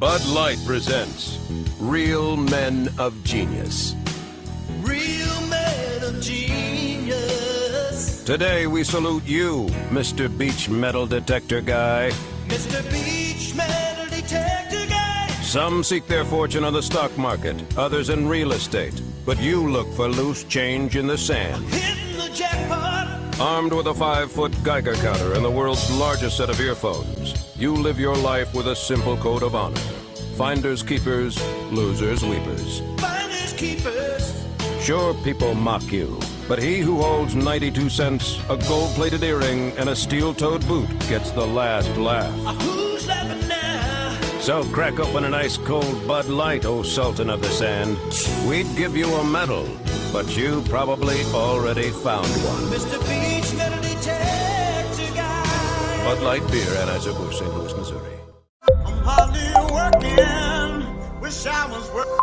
Bud Light presents Real Men of Genius. Real men of genius. Today we salute you, Mr. Beach Metal Detector Guy. Mr. Beach Metal Detector Guy. Some seek their fortune on the stock market, others in real estate. But you look for loose change in the sand. Hitting the jackpot. Armed with a 5-foot Geiger counter and the world's largest set of earphones, you live your life with a simple code of honor. Finders keepers, losers weepers. Finders keepers. Sure, people mock you, but he who holds 92 cents, a gold-plated earring, and a steel-toed boot gets the last laugh. Who's laughing now? So crack open an ice-cold Bud Light, oh Sultan of the Sand. We'd give you a medal, but you probably already found one. Mr. Beach Metal Detector Guy. Bud Light Beer, Anheuser-Busch, St. Louis, Missouri. I'm hardly working. Wish I was working.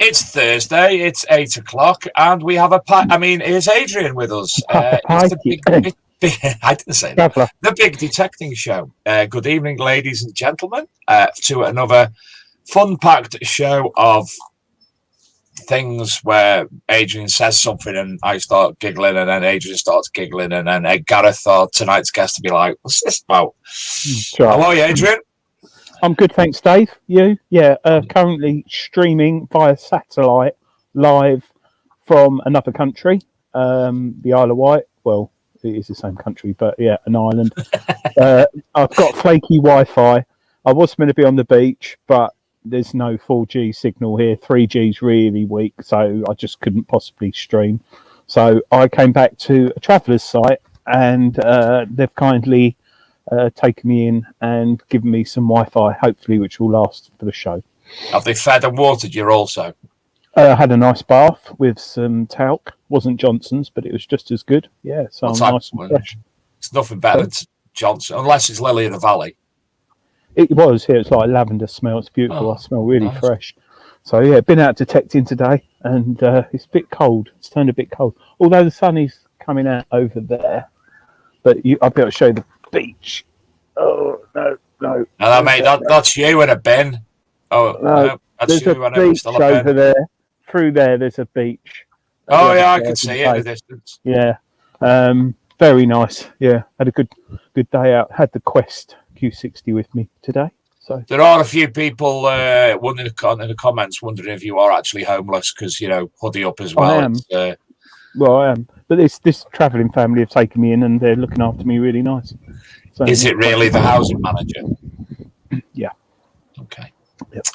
It's Thursday, it's 8 o'clock, and we have here's Adrian with us. It's the big, I didn't say that. The Big Detecting Show. Good evening, ladies and gentlemen, to another fun-packed show of things where Adrian says something and I start giggling, and then Adrian starts giggling, and then Gareth thought tonight's guest to be like, what's this about? Sure. How are you, Adrian? I'm good, thanks, Dave. You? Yeah, currently streaming via satellite live from another country, the Isle of Wight. Well, it is the same country, but yeah, an island. I've got flaky Wi-Fi. I was meant to be on the beach, but there's no 4G signal here. 3G's really weak, so I just couldn't possibly stream. So I came back to a traveller's site, and they've kindly taken me in and given me some Wi-Fi, hopefully, which will last for the show. Have they fed and watered you also? Had a nice bath with some talc. Wasn't Johnson's, but it was just as good. Yeah, so I'm nice and fresh. It's nothing better than Johnson, unless it's Lily of the Valley. It was here. It's like lavender smell. It's beautiful. I smell really fresh. So yeah, been out detecting today, and it's a bit cold. It's turned a bit cold, although the sun is coming out over there. But I'll be able to show you the beach. Oh no. No, mate, that's you in a bin. Oh no, that's there's you. a beach over there. Through there, there's a beach. Oh yeah, I can see it in the distance. Yeah, very nice. Yeah, had a good day out. Had the Quest Q60 with me today. So there are a few people wondering in the comments wondering if you are actually homeless because hoodie up as well. I am. I am. But this travelling family have taken me in and they're looking after me really nice. So, is it really the housing manager? Yeah. Okay. Yep.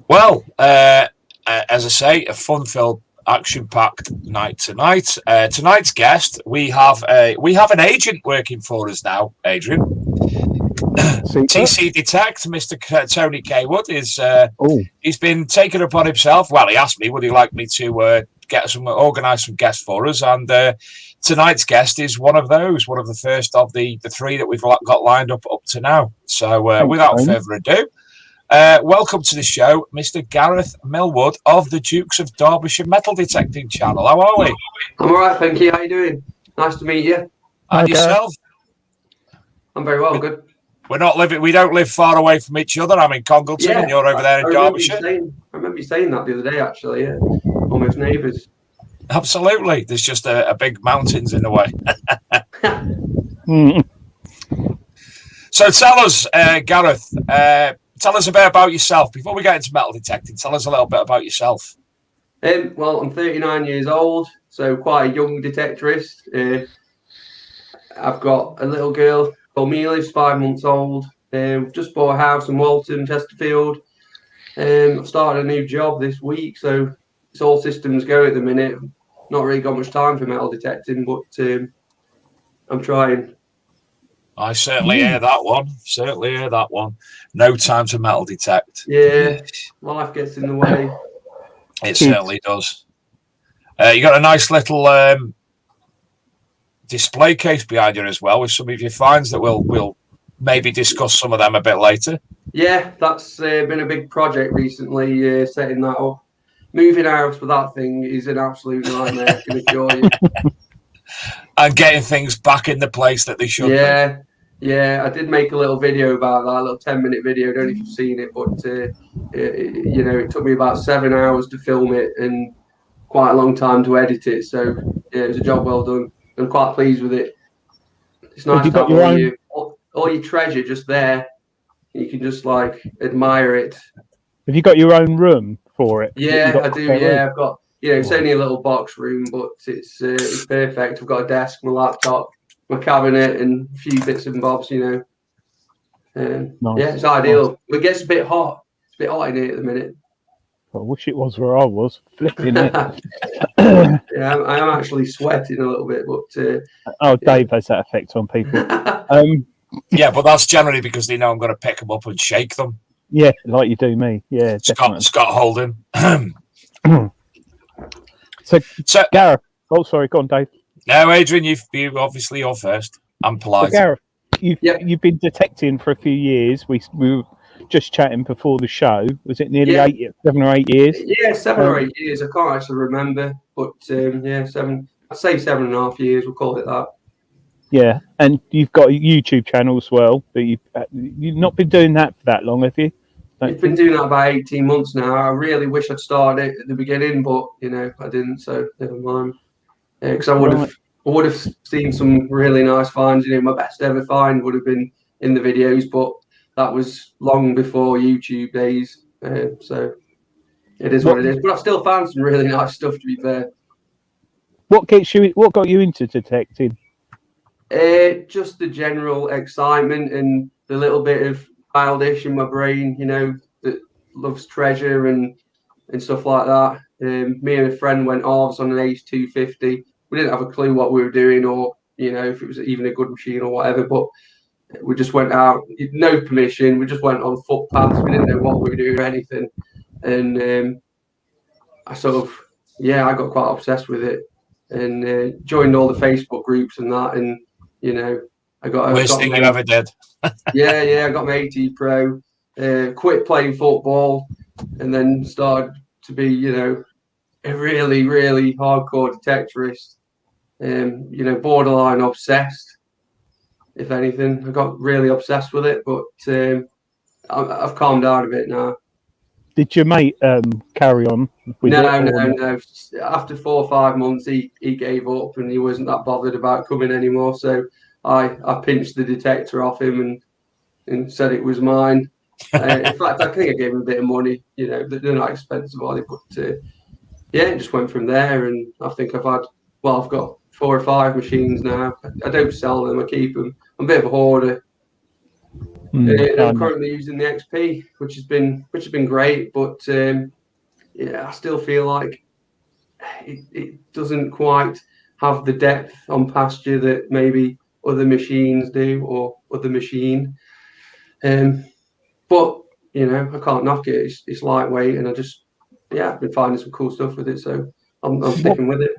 Well, as I say, a fun-filled, action-packed night tonight. Tonight's guest, we have an agent working for us now, Adrian. TC Detect, Mr. Tony Kaywood he's been taken upon himself. Well, he asked me, would he like me to organise some guests for us? And tonight's guest is one of those, one of the first of the three that we've got lined up to now. So without further ado, welcome to the show, Mr. Gareth Millward of the Dukes of Derbyshire Metal Detecting Channel. How are we? I'm all right, thank you. How you doing? Nice to meet you. And yourself? I'm very well, good. We don't live far away from each other. I'm in Congleton and you're over there in Derbyshire. I remember you saying that the other day, actually, yeah. Almost neighbours. Absolutely. There's just a big mountains in the way. So tell us, Gareth, tell us a bit about yourself. Before we get into metal detecting, tell us a little bit about yourself. Well, I'm 39 years old, so quite a young detectorist. I've got a little girl called Mealy, 5 months old. Just bought a house in Walton, Chesterfield. I've started a new job this week, so it's all systems go at the minute. Not really got much time for metal detecting, but I'm trying. I certainly hear that one. No time to metal detect. Yeah, life gets in the way. It certainly does. You got a nice little display case behind you as well with some of your finds that we'll maybe discuss some of them a bit later. Yeah, that's been a big project recently, setting that up. Moving house for that thing is an absolute nightmare, I can assure you. And getting things back in the place that they should be. Yeah, I did make a little video about that, a little 10-minute video. I don't know if you've seen it, but it took me about 7 hours to film it and quite a long time to edit it. So yeah, it was a job well done. I'm quite pleased with it. It's nice to have all your treasure just there. You can just admire it. Have you got your own room for it? Yeah, I do. Yeah, I've got. It's only a little box room, but it's perfect. I've got a desk, my laptop, my cabinet, and a few bits and bobs. Nice. Yeah, it's ideal. Nice. It gets a bit hot. It's a bit hot in here at the minute. I wish it was where I was, flipping it. Yeah, I am actually sweating a little bit, but Dave has that effect on people. Yeah, but that's generally because they know I'm going to pick them up and shake them. Yeah, like you do me. Yeah, Scott Holden. So, Gareth. Oh, sorry, go on, Dave. No, Adrian, you obviously you're first. I'm polite. So, Gareth, you've been detecting for a few years. We were just chatting before the show. Was it nearly 7 or 8 years? Yeah, 7 or 8 years. I can't actually remember, but 7. I'd say 7.5 years. We'll call it that. Yeah, and you've got a YouTube channel as well, but you've not been doing that for that long, have you? I've been doing that about 18 months now. I really wish I'd started it at the beginning, but I didn't, so never mind. Because I would have seen some really nice finds. My best ever find would have been in the videos, but that was long before YouTube days. So it is what it is. But I've still found some really nice stuff, to be fair. What got you into detecting? Just the general excitement and the little bit of childish in my brain, that loves treasure and stuff like that. Me and a friend went ours on an Ace 250. We didn't have a clue what we were doing or, if it was even a good machine or whatever, but we just went out, no permission. We just went on footpaths. We didn't know what we were doing or anything. And I got quite obsessed with it and joined all the Facebook groups and that. And, I got worst thing you ever did. I got my AT Pro, quit playing football, and then started to be, you know, a really, really hardcore detectorist. You know, borderline obsessed. If anything, I got really obsessed with it, but I've calmed down a bit now. Did your mate carry on with it? No. After 4 or 5 months, he gave up and he wasn't that bothered about coming anymore. So I pinched the detector off him and said it was mine. In fact, I think I gave him a bit of money. You know, they're not expensive, are they? But yeah, it just went from there. And I think I've got 4 or 5 machines now. I don't sell them; I keep them. I'm a bit of a hoarder. I'm currently using the XP, which has been great, but yeah, I still feel like it doesn't quite have the depth on pasture that maybe other machines do or other machine. But you know, I can't knock it. It's lightweight, and I've been finding some cool stuff with it, so I'm sticking with it.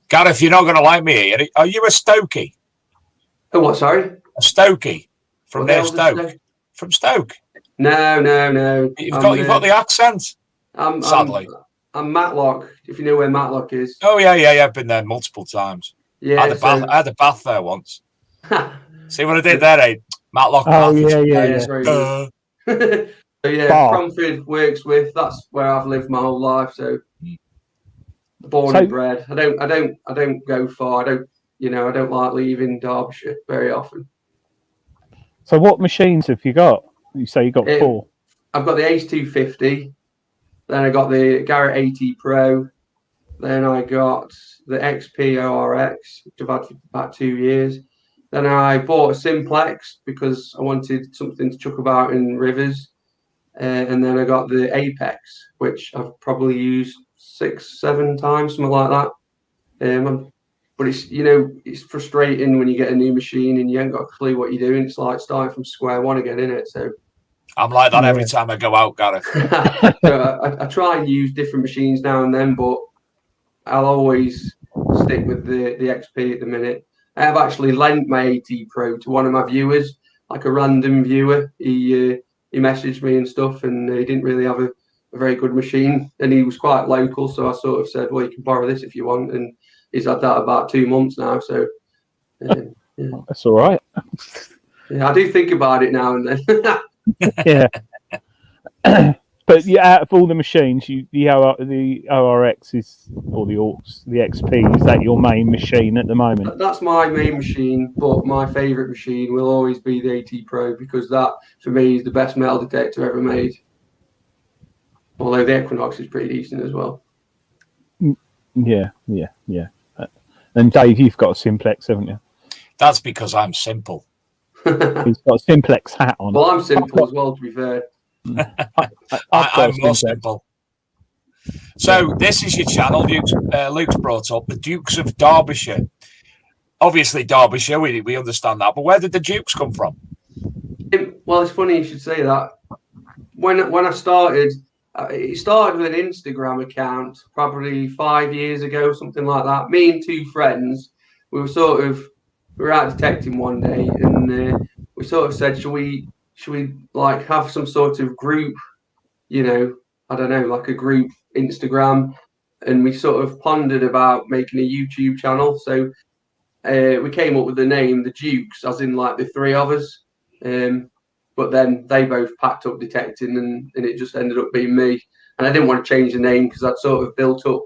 Gareth, you're not going to like me here. Are you a Stokey? Oh, what? Sorry, a Stokey from near Stoke. From Stoke. No. You've got the accent. Sadly, I'm Matlock. If you know where Matlock is. Oh yeah. I've been there multiple times. Yeah, I had a bath there once. See what I did there, eh? Matlock. Oh bath. yeah. So yeah, Cromford works with. That's where I've lived my whole life. So born and bred. I don't go far. I don't like leaving Derbyshire very often. So what machines have you got? You say you got 4. I've got the Ace 250. Then I got the Garrett AT Pro. Then I got the XP ORX, which I've had for about 2 years. Then I bought a Simplex because I wanted something to chuck about in rivers. And then I got the Apex, which I've probably used 6-7 times, something like that. But it's frustrating when you get a new machine and you ain't got a clue what you're doing. It's like starting from square one again, isn't it? So I'm like that every time I go out, Gareth. So I try and use different machines now and then, but I'll always stick with the XP at the minute. I have actually lent my AT Pro to one of my viewers, like a random viewer. He messaged me and stuff, and he didn't really have a very good machine, and he was quite local, so I sort of said, well, you can borrow this if you want, and he's had that about 2 months now, so yeah. That's all right. Yeah, I do think about it now and then. Yeah. But out of all the machines, the ORX is, or the XP, is that your main machine at the moment? That's my main machine, but my favourite machine will always be the AT Pro, because that, for me, is the best metal detector ever made. Although the Equinox is pretty decent as well. Yeah. And Dave, you've got a Simplex, haven't you? That's because I'm simple. He's got a Simplex hat on. Well, I'm simple as well, to be fair. I'm more simple. So this is your channel. Luke's brought up the Dukes of Derbyshire. Obviously, Derbyshire, we understand that. But where did the Dukes come from? Well, it's funny you should say that. When I started, it started with an Instagram account probably 5 years ago, something like that. Me and 2 friends, we were out detecting one day, and we sort of said, should we like have some sort of group, I don't know, like a group Instagram, and we sort of pondered about making a YouTube channel. So we came up with the name the Dukes, as in like the 3 of us. But then they both packed up detecting, and it just ended up being me. And I didn't want to change the name because I'd sort of built up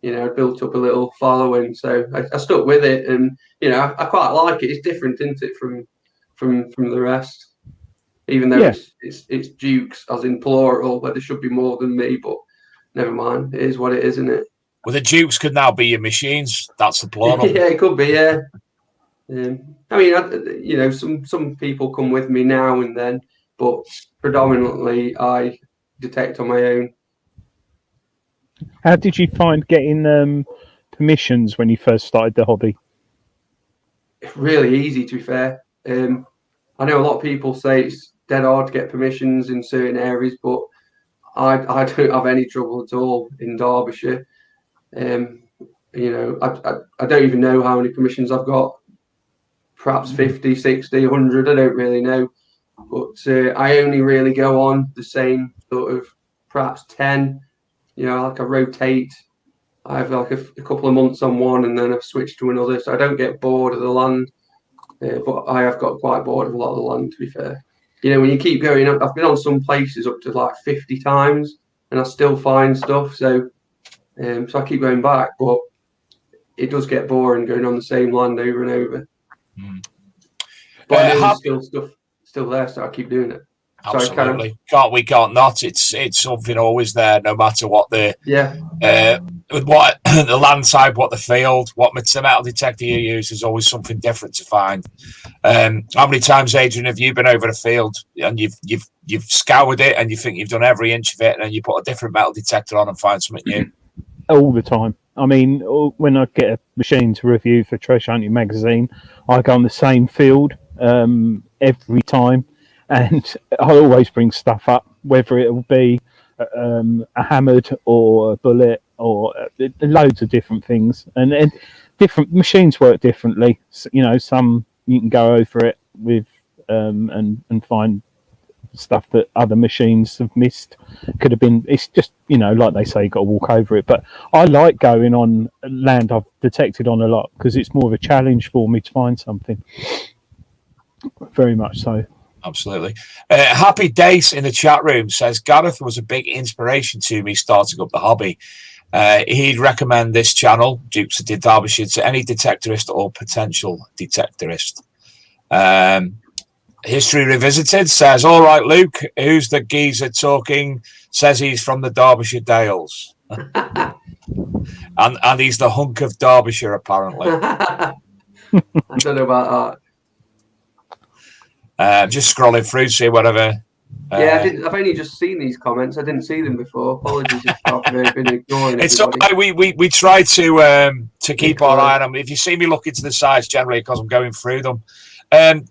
a little following. So I stuck with it, and I quite like it. It's different, isn't it, from the rest? Even though it's Dukes, as in plural, where there should be more than me, but never mind. It is what it is, isn't it? Well, the Dukes could now be your machines. That's the plural. Yeah, it could be, yeah. I mean, some people come with me now and then, but predominantly I detect on my own. How did you find getting permissions when you first started the hobby? Really easy, to be fair. I know a lot of people say it's dead hard to get permissions in certain areas, but I don't have any trouble at all in Derbyshire. I don't even know how many permissions I've got. Perhaps 50, 60, 100, I don't really know. But I only really go on the same sort of perhaps 10. You know, like I rotate. I have like a couple of months on one, and then I've switched to another, so I don't get bored of the land. But I have got quite bored of a lot of the land, to be fair. You know, when you keep going up, I've been on some places up to like 50 times, and I still find stuff. So I keep going back, but it does get boring going on the same land over and over. But I know there's stuff still there, so I keep doing it. Absolutely. We can't not. It's something always there, no matter what the what the land type, what the field, what metal detector you use. There's always something different to find. How many times, Adrian, have you been over the field and you've scoured it and you think you've done every inch of it, and then you put a different metal detector on and find something new? All the time. I mean, when I get a machine to review for Treasure Hunting magazine, I go on the same field every time. And I always bring stuff up, whether it will be a hammered or a bullet or loads of different things. And different machines work differently. So, you know, some you can go over it with and find stuff that other machines have missed. Could have been. It's just, you know, like they say, you got to walk over it. But I like going on land I've detected on a lot because it's more of a challenge for me to find something. Very much so. Absolutely. Happy Days in the chat room says Gareth was a big inspiration to me starting up the hobby. He'd recommend this channel, Dukes of Derbyshire, to any detectorist or potential detectorist. History Revisited says, all right, Luke, who's the geezer talking? Says he's from the Derbyshire Dales. and he's the hunk of Derbyshire, apparently. I don't know about that. Just scrolling through, see whatever. I've only just seen these comments. I didn't see them before. Apologies if I've been ignoring. It's okay. We try to keep our eye on them. If you see me look into the sites, generally because I'm going through them. I'm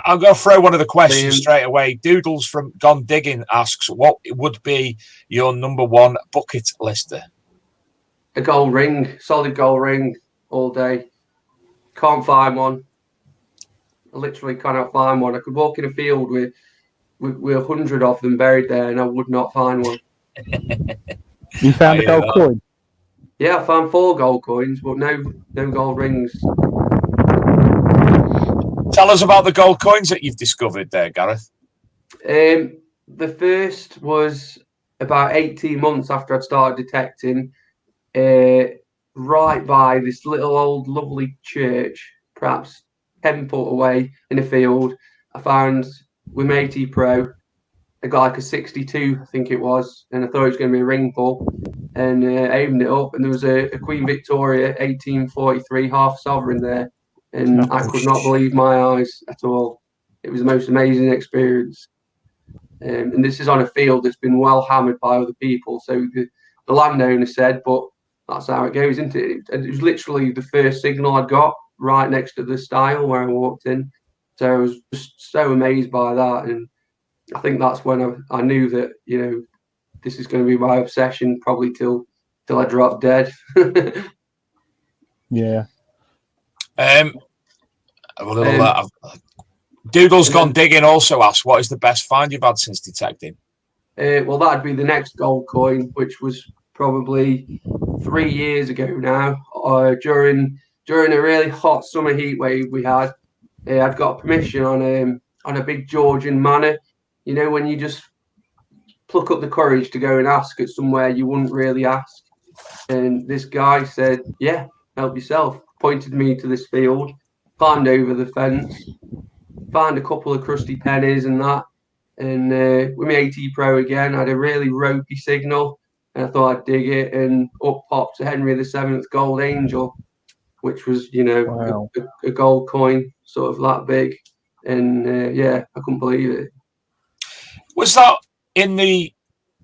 going to throw one of the questions straight away. Doodles from Gone Digging asks, what would be your number one bucket lister? A gold ring, solid gold ring, all day. Can't find one. I literally cannot find one. I could walk in a field with 100 of them buried there, and I would not find one. You found a gold coin? Yeah, I found 4 gold coins, but no gold rings. Tell us about the gold coins that you've discovered there, Gareth. The first was about 18 months after I'd started detecting, right by this little old lovely church, perhaps 10 foot away in a field. I found with my AT Pro, I got like a 62, I think it was, and I thought it was going to be a ring pull, and I opened it up, and there was a Queen Victoria 1843 half sovereign there, and I could not believe my eyes at all. It was the most amazing experience. And this is on a field that's been well hammered by other people, so the landowner said, but that's how it goes, isn't it? And it was literally the first signal I got right next to the stile where I walked in. So I was just so amazed by that. And I think that's when I knew that, you know, this is going to be my obsession probably till I drop dead. Yeah. Doodle's Gone Digging also asks, what is the best find you've had since detecting? Well, that'd be the next gold coin, which was probably 3 years ago now, during a really hot summer heat wave we had. I'd got permission on a big Georgian manor. You know, when you just pluck up the courage to go and ask at somewhere you wouldn't really ask. And this guy said, yeah, help yourself. Pointed me to this field, climbed over the fence, found a couple of crusty pennies and that. And with my AT Pro again, I had a really ropey signal. And I thought I'd dig it, and up popped Henry VII Gold Angel, which was, you know, wow, a gold coin, sort of that big. And yeah, I couldn't believe it. Was that in the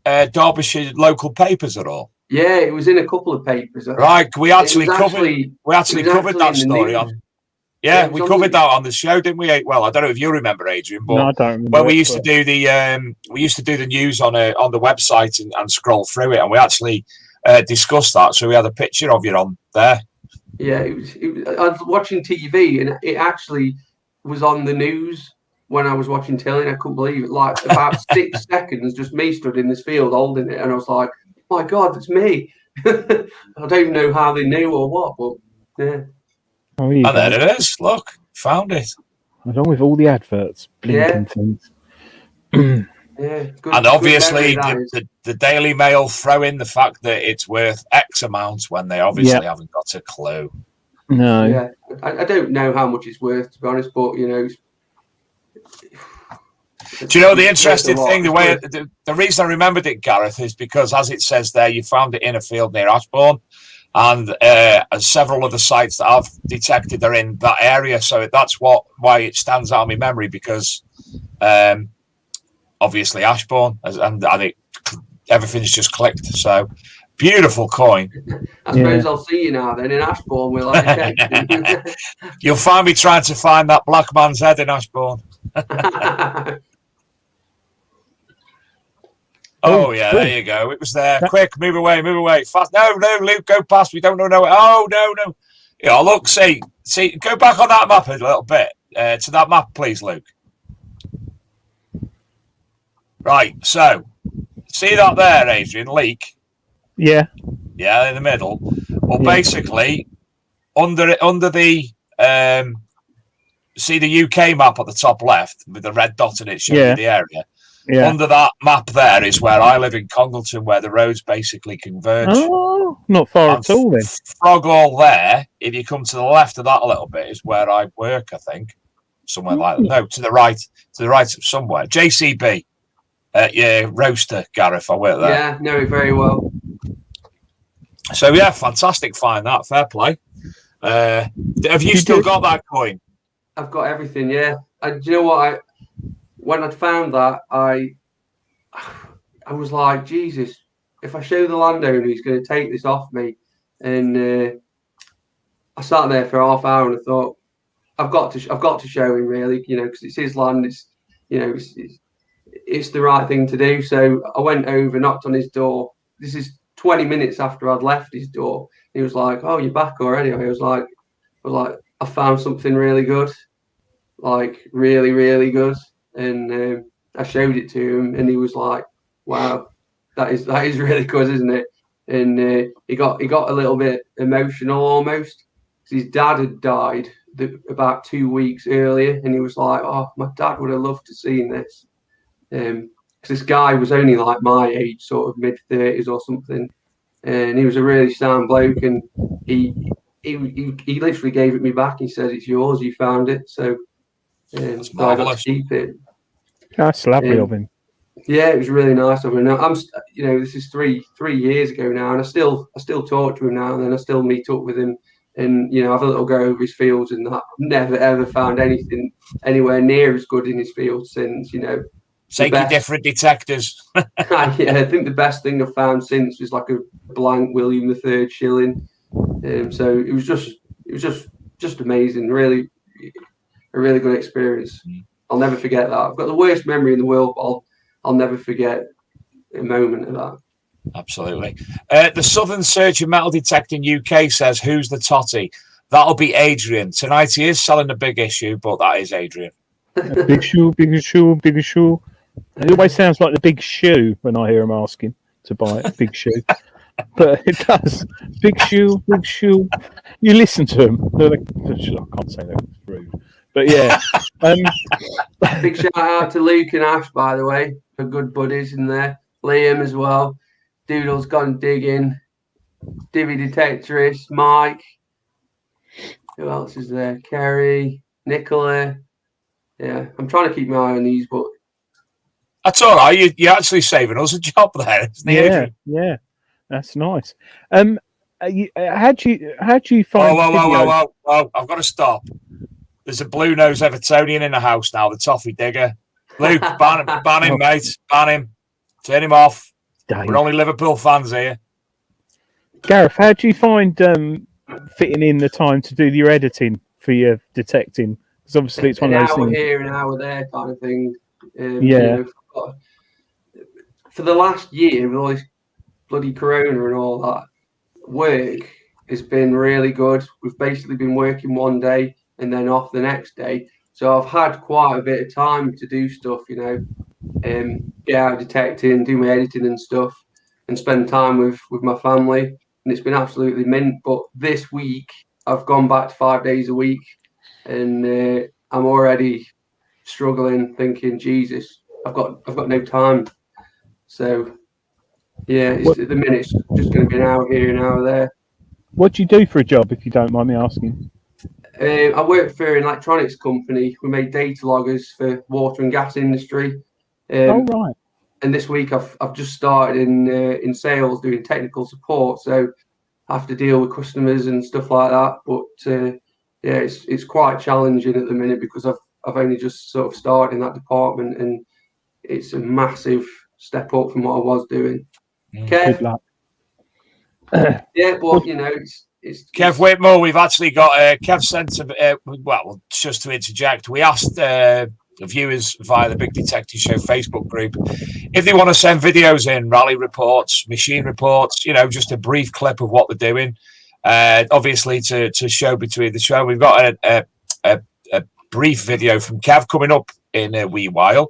Derbyshire local papers at all? Yeah, it was in a couple of papers. Right, we actually covered that story on. Yeah, we covered that on the show, didn't we? Well, I don't know if you remember, Adrian, but no, I don't remember. When we used to do the news on the website and scroll through it, and we actually discussed that. So we had a picture of you on there. Yeah, it was I was watching TV, and it actually was on the news when I was watching telly, and I couldn't believe it. Like about 6 seconds, just me stood in this field holding it, and I was like, "My God, it's me!" I don't even know how they knew or what, but yeah. Oh, and there it is. Look, found it. Along with all the adverts, blinking things. Yeah, good, and obviously the Daily Mail throw in the fact that it's worth X amount when they obviously haven't got a clue. No. Yeah, I don't know how much it's worth, to be honest, but you know. Do you know the interesting thing? The reason I remembered it, Gareth, is because, as it says there, you found it in a field near Ashbourne, and several of the sites that I've detected are in that area. So that's why it stands out in my memory, because obviously Ashbourne, and I think everything's just clicked. So beautiful coin. I suppose I'll see you now then in Ashbourne. We'll You'll find me trying to find that black man's head in Ashbourne. Oh, yeah, there you go. It was there. Quick, move away. Fast. No, Luke, go past. We don't know. Oh, no. Yeah, look, see, go back on that map a little bit. To that map, please, Luke. Right, so, see that there, Adrian? Leak. Yeah. Yeah, in the middle. Well, basically, under the see the UK map at the top left with the red dot in it showing you the area. Yeah. Under that map there is where I live in Congleton, where the roads basically converge. Oh, not far at all then. Frogall there, if you come to the left of that a little bit, is where I work, I think. Somewhere like that. No, to the right of somewhere. JCB. Roaster, Gareth, I work there. Yeah, know it very well. So, yeah, fantastic find that. Fair play. Have you still got that coin? I've got everything, yeah. Do you know what? When I found that, I was like, Jesus, if I show the landowner, he's going to take this off me. And I sat there for half hour and I thought, I've got to show him, really, you know, because it's his land. It's, you know, it's the right thing to do. So I went over, knocked on his door. This is 20 minutes after I'd left his door. He was like, "Oh, you're back already?" I was like, I found something really good, like really, really good. And I showed it to him, and he was like, "Wow, that is really good, isn't it?" And he got a little bit emotional almost, because his dad had died about 2 weeks earlier, and he was like, "Oh, my dad would have loved to seen this," because this guy was only like my age, sort of mid-30s or something, and he was a really sound bloke, and he literally gave it me back. He said, "It's yours. You found it." So I got to keep it. That's lovely of him. Yeah, it was really nice of him. Now, you know, this is three years ago now, and I still talk to him now, and then I still meet up with him, and you know, have a little go over his fields, and that. I've never ever found anything anywhere near as good in his fields since. You know, take your different detectors. Yeah, I think the best thing I've found since was like a blank William III shilling. So it was just amazing. Really, a really good experience. I'll never forget that. I've got the worst memory in the world, but I'll never forget a moment of that. Absolutely. The Southern Search and Metal Detecting UK says, "Who's the totty?" That'll be Adrian. Tonight he is selling a big issue, but that is Adrian. Big shoe, bigger shoe, bigger shoe. It always sounds like the Big Shoe when I hear him asking to buy it. Big shoe. But it does. Big shoe, big shoe. You listen to them. I can't say that. It's rude. But yeah. Big shout out to Luke and Ash, by the way, for good buddies in there. Liam as well. Doodle's gone digging. Divvy Detectorist, Mike. Who else is there? Kerry, Nicola. Yeah, I'm trying to keep my eye on these, but that's all right. You're actually saving us a job there, isn't it? Yeah, that's nice. How do you find? Whoa! I've got to stop. There's a blue nose Evertonian in the house now, the toffee digger. Luke, ban him, mate. Ban him. Turn him off. Dang. We're only Liverpool fans here. Gareth, how do you find fitting in the time to do your editing for your detecting? Because obviously it's one of those things. An hour here, an hour there kind of thing. You know, for the last year, with all this bloody corona and all that, work has been really good. We've basically been working one day and then off the next day. So I've had quite a bit of time to do stuff, you know, get out detecting, do my editing and stuff, and spend time with my family. And it's been absolutely mint. But this week I've gone back to 5 days a week, and I'm already struggling, thinking, Jesus, I've got no time. So yeah, at the minute it's just going to be an hour here, an hour there. What do you do for a job, if you don't mind me asking? I work for an electronics company. We make data loggers for water and gas industry. Oh, right. And this week I've just started in sales doing technical support, so I have to deal with customers and stuff like that. But yeah, it's quite challenging at the minute because I've only just sort of started in that department, and it's a massive step up from what I was doing. Good luck. Yeah, but you know, it's Kev Whitmore, we've actually got Kev sent well, just to interject, we asked the viewers via the Big Detective Show Facebook group if they want to send videos in, rally reports, machine reports, you know, just a brief clip of what they're doing. Obviously, to show between the show, we've got a brief video from Kev coming up in a wee while.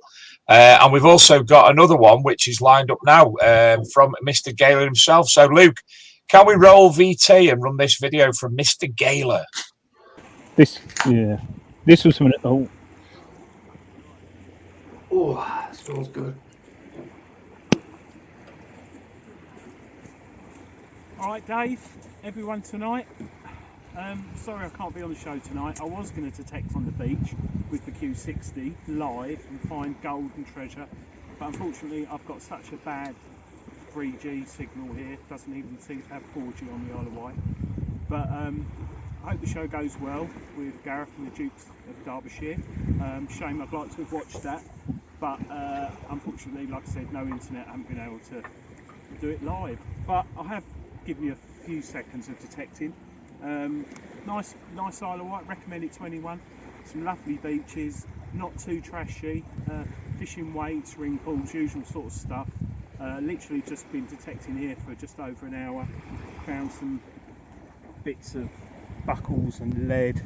And we've also got another one which is lined up now from Mr. Gaylor himself. So, Luke, can we roll VT and run this video from Mr. Gaylor? This was from that smells good. All right, Dave, everyone tonight. Sorry I can't be on the show tonight. I was going to detect on the beach with the Q60 live and find gold and treasure, but unfortunately I've got such a bad 3G signal here, doesn't even seem to have 4G on the Isle of Wight. But I hope the show goes well with Gareth and the Dukes of Derbyshire. Shame, I'd like to have watched that, but unfortunately, like I said, no internet, I haven't been able to do it live. But I have given you a few seconds of detecting. Nice Isle of Wight, recommend it to anyone. Some lovely beaches, not too trashy, fishing weights, ring pools, usual sort of stuff. Literally just been detecting here for just over an hour. Found some bits of buckles and lead,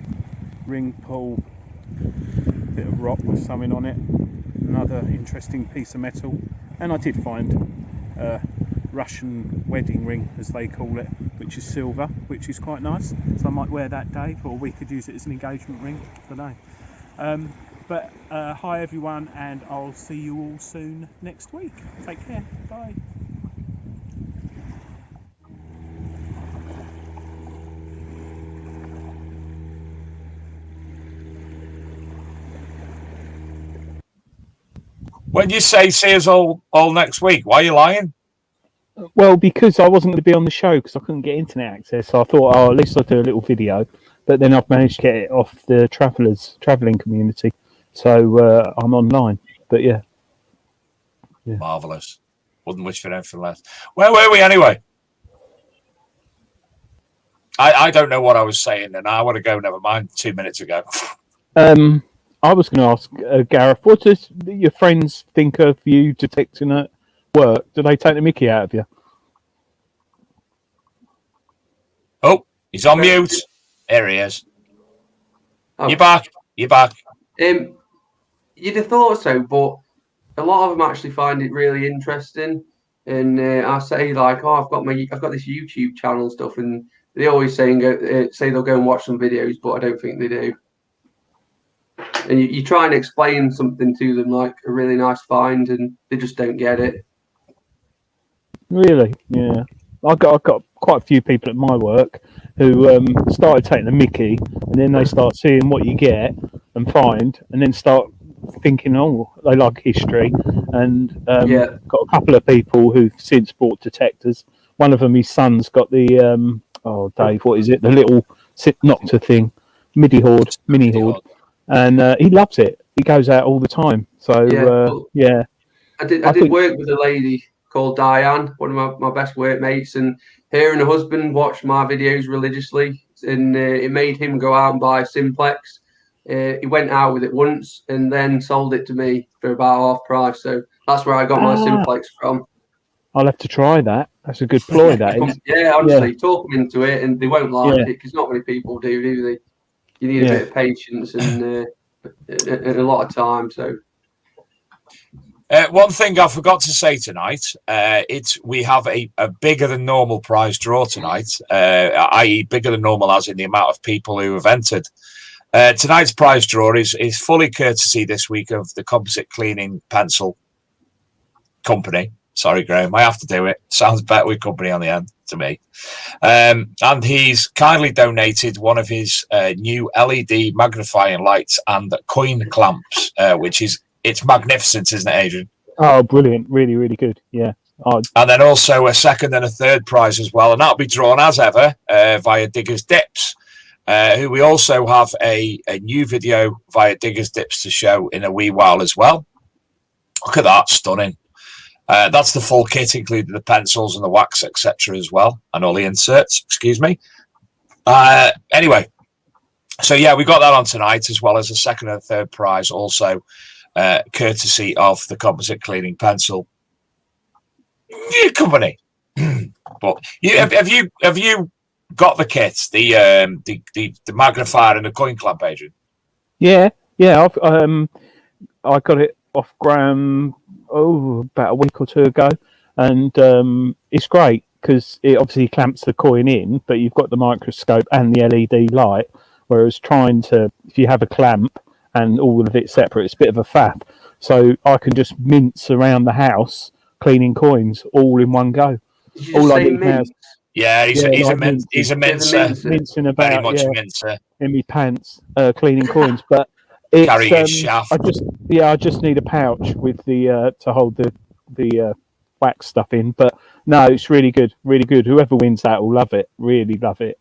ring pool, bit of rock with something on it, another interesting piece of metal, and I did find a Russian wedding ring, as they call it, which is silver, which is quite nice. So I might wear that, Dave, or we could use it as an engagement ring. I don't know. But hi everyone, and I'll see you all soon next week. Take care. Bye. When you say see us all next week, why are you lying? Well, because I wasn't going to be on the show because I couldn't get internet access. So I thought, at least I'll do a little video. But then I've managed to get it off the travelling community. So I'm online. But yeah. Marvellous. Wouldn't wish for anything less. Where were we anyway? I don't know what I was saying, and I want to go. Never mind. 2 minutes ago. I was going to ask Gareth, what does your friends think of you detecting at work? Do they take the mickey out of you? Oh, he's on mute. There he is. Oh. You're back. You'd have thought so, but a lot of them actually find it really interesting. And I say like, I've got this YouTube channel and stuff, and they always say they'll go and watch some videos, but I don't think they do. And you try and explain something to them, like a really nice find, and they just don't get it. Really? Yeah. I've got quite a few people at my work who started taking the mickey, and then they start seeing what you get and find, and then start thinking, oh, they like history. And got a couple of people who've since bought detectors. One of them, his son's got the Dave, what is it? The little Nocta thing, mini horde, and he loves it. He goes out all the time. So I did work with a lady called Diane, one of my best workmates, and her and her husband watched my videos religiously, and it made him go out and buy a Simplex. He went out with it once and then sold it to me for about half price. So that's where I got my Simplex from. I'll have to try that. That's a good ploy, that is. Yeah, honestly, talk them into it, and they won't like it because not many people do they? You need a bit of patience, and in a lot of time. So. One thing I forgot to say tonight, we have a bigger than normal prize draw tonight, i.e. bigger than normal as in the amount of people who have entered. Tonight's prize draw is fully courtesy this week of the Composite Cleaning Pencil Company. Sorry, Graham, I have to do it. Sounds better with company on the end to me. And he's kindly donated one of his new LED magnifying lights and coin clamps, which it's magnificent, isn't it, Adrian? Oh, brilliant. Really, really good. Yeah. Oh. And then also a second and a third prize as well. And that'll be drawn as ever via Diggers Dips, who we also have a new video via Diggers Dips to show in a wee while as well. Look at that. Stunning. That's the full kit, including the pencils and the wax, etc. as well. And all the inserts, excuse me. Anyway, so yeah, we got that on tonight, as well as a second and third prize also. Courtesy of the Composite Cleaning Pencil Company. But have you got the kit, the magnifier and the coin clamp, Adrian? Yeah. I got it off Graham about a week or two ago, and it's great because it obviously clamps the coin in, but you've got the microscope and the LED light. Whereas if you have a clamp and all of it separate, it's a bit of a faff. So I can just mince around the house cleaning coins all in one go. All I need now. Yeah, he's a mincer. Mincing about, very much mincer. In my pants, cleaning coins. But it's, carrying his shaft. I just need a pouch with the to hold the wax stuff in. But no, it's really good, really good. Whoever wins that will love it, really love it.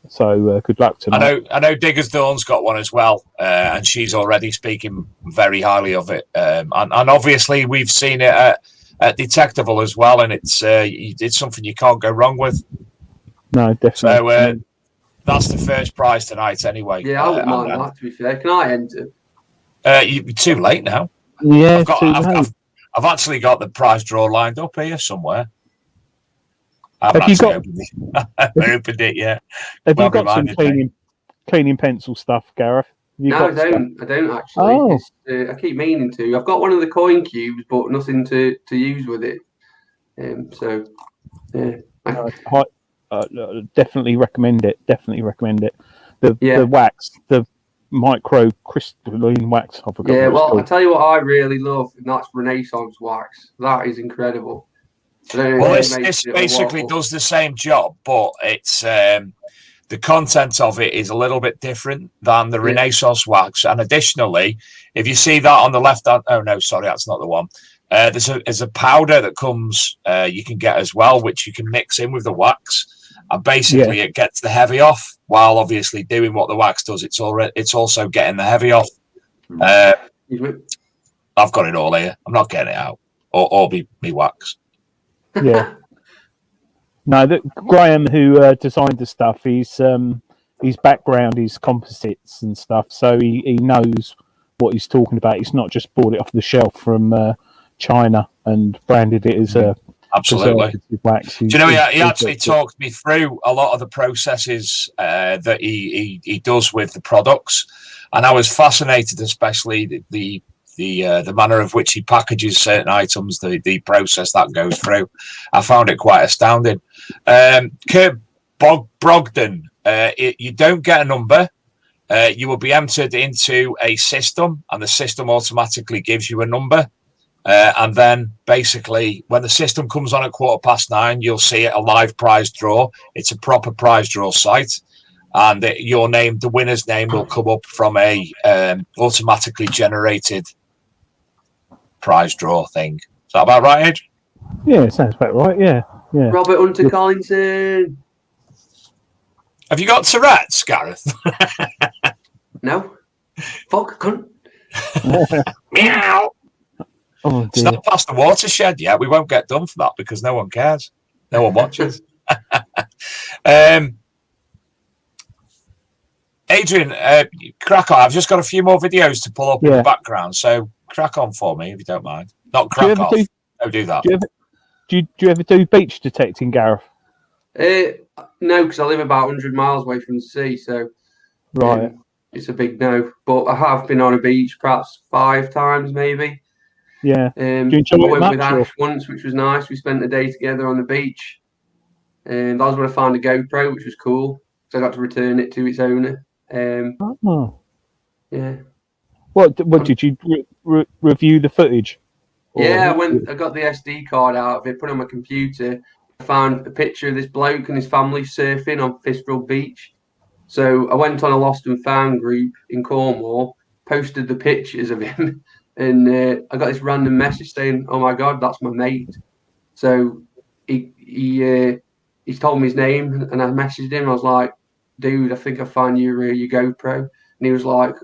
So good luck tonight. I know Diggers Dawn's got one as well, and she's already speaking very highly of it. And obviously we've seen it at Detectable as well, and it's something you can't go wrong with. No, definitely. So that's the first prize tonight, anyway. Yeah, I wouldn't mind that. To be fair, can I enter? You're too late now. Yeah, I've actually got the prize draw lined up here somewhere. I haven't opened it yet. Have you got some cleaning pencil stuff, Gareth? No, I don't. I don't actually. Oh. I keep meaning to. I've got one of the coin cubes, but nothing to use with it. So, yeah. Definitely recommend it. Definitely recommend it. The wax, the micro crystalline wax. I forgot. Yeah, well, I tell you what, I really love, and that's Renaissance wax. That is incredible. Well, this basically does the same job, but it's the content of it is a little bit different than the Renaissance wax. And additionally, if you see that on the left hand, oh no, sorry, that's not the one. There's a powder that comes you can get as well, which you can mix in with the wax, and basically it gets the heavy off. While obviously doing what the wax does, it's also getting the heavy off. I've got it all here. I'm not getting it out, or me wax. Yeah. No, Graham, who designed the stuff, his background is composites and stuff, so he knows what he's talking about. He's not just bought it off the shelf from China and branded it as a absolutely wax. Do you know, he actually talked me through a lot of the processes that he does with the products, and I was fascinated, especially the manner of which he packages certain items, the process that goes through. I found it quite astounding. Kurt Brogden, you don't get a number. You will be entered into a system, and the system automatically gives you a number. And then basically, when the system comes on at 9:15, you'll see it, a live prize draw. It's a proper prize draw site. And your name, the winner's name, will come up from a automatically generated prize draw thing. Is that about right, Ed? Yeah, sounds about right. Yeah. Robert Hunter Collington. Have you got Tourette's, Gareth? No. Fuck, cunt. Meow. Oh, it's not past the watershed yet. We won't get done for that because no one cares. No one watches. Adrian, crack on. I've just got a few more videos to pull up in the background, so crack on for me if you don't mind. Not crack off. Don't do that. Do you ever do beach detecting, Gareth? No, because I live about 100 miles away from the sea, so right. it's a big no. But I have been on a beach perhaps 5 times, maybe. Yeah. Do you enjoy I it went much, with Ash once, which was nice. We spent a day together on the beach. And that was when I found a GoPro, which was cool. So I got to return it to its owner. Oh. Yeah. What did you review the footage? Yeah, I got the SD card out of it, put it on my computer. I found a picture of this bloke and his family surfing on Fistral Beach. So I went on a lost and found group in Cornwall, posted the pictures of him, and I got this random message saying, "Oh my God, that's my mate." So he told me his name, and I messaged him. I was like, "Dude, I think I found your GoPro," and he was like,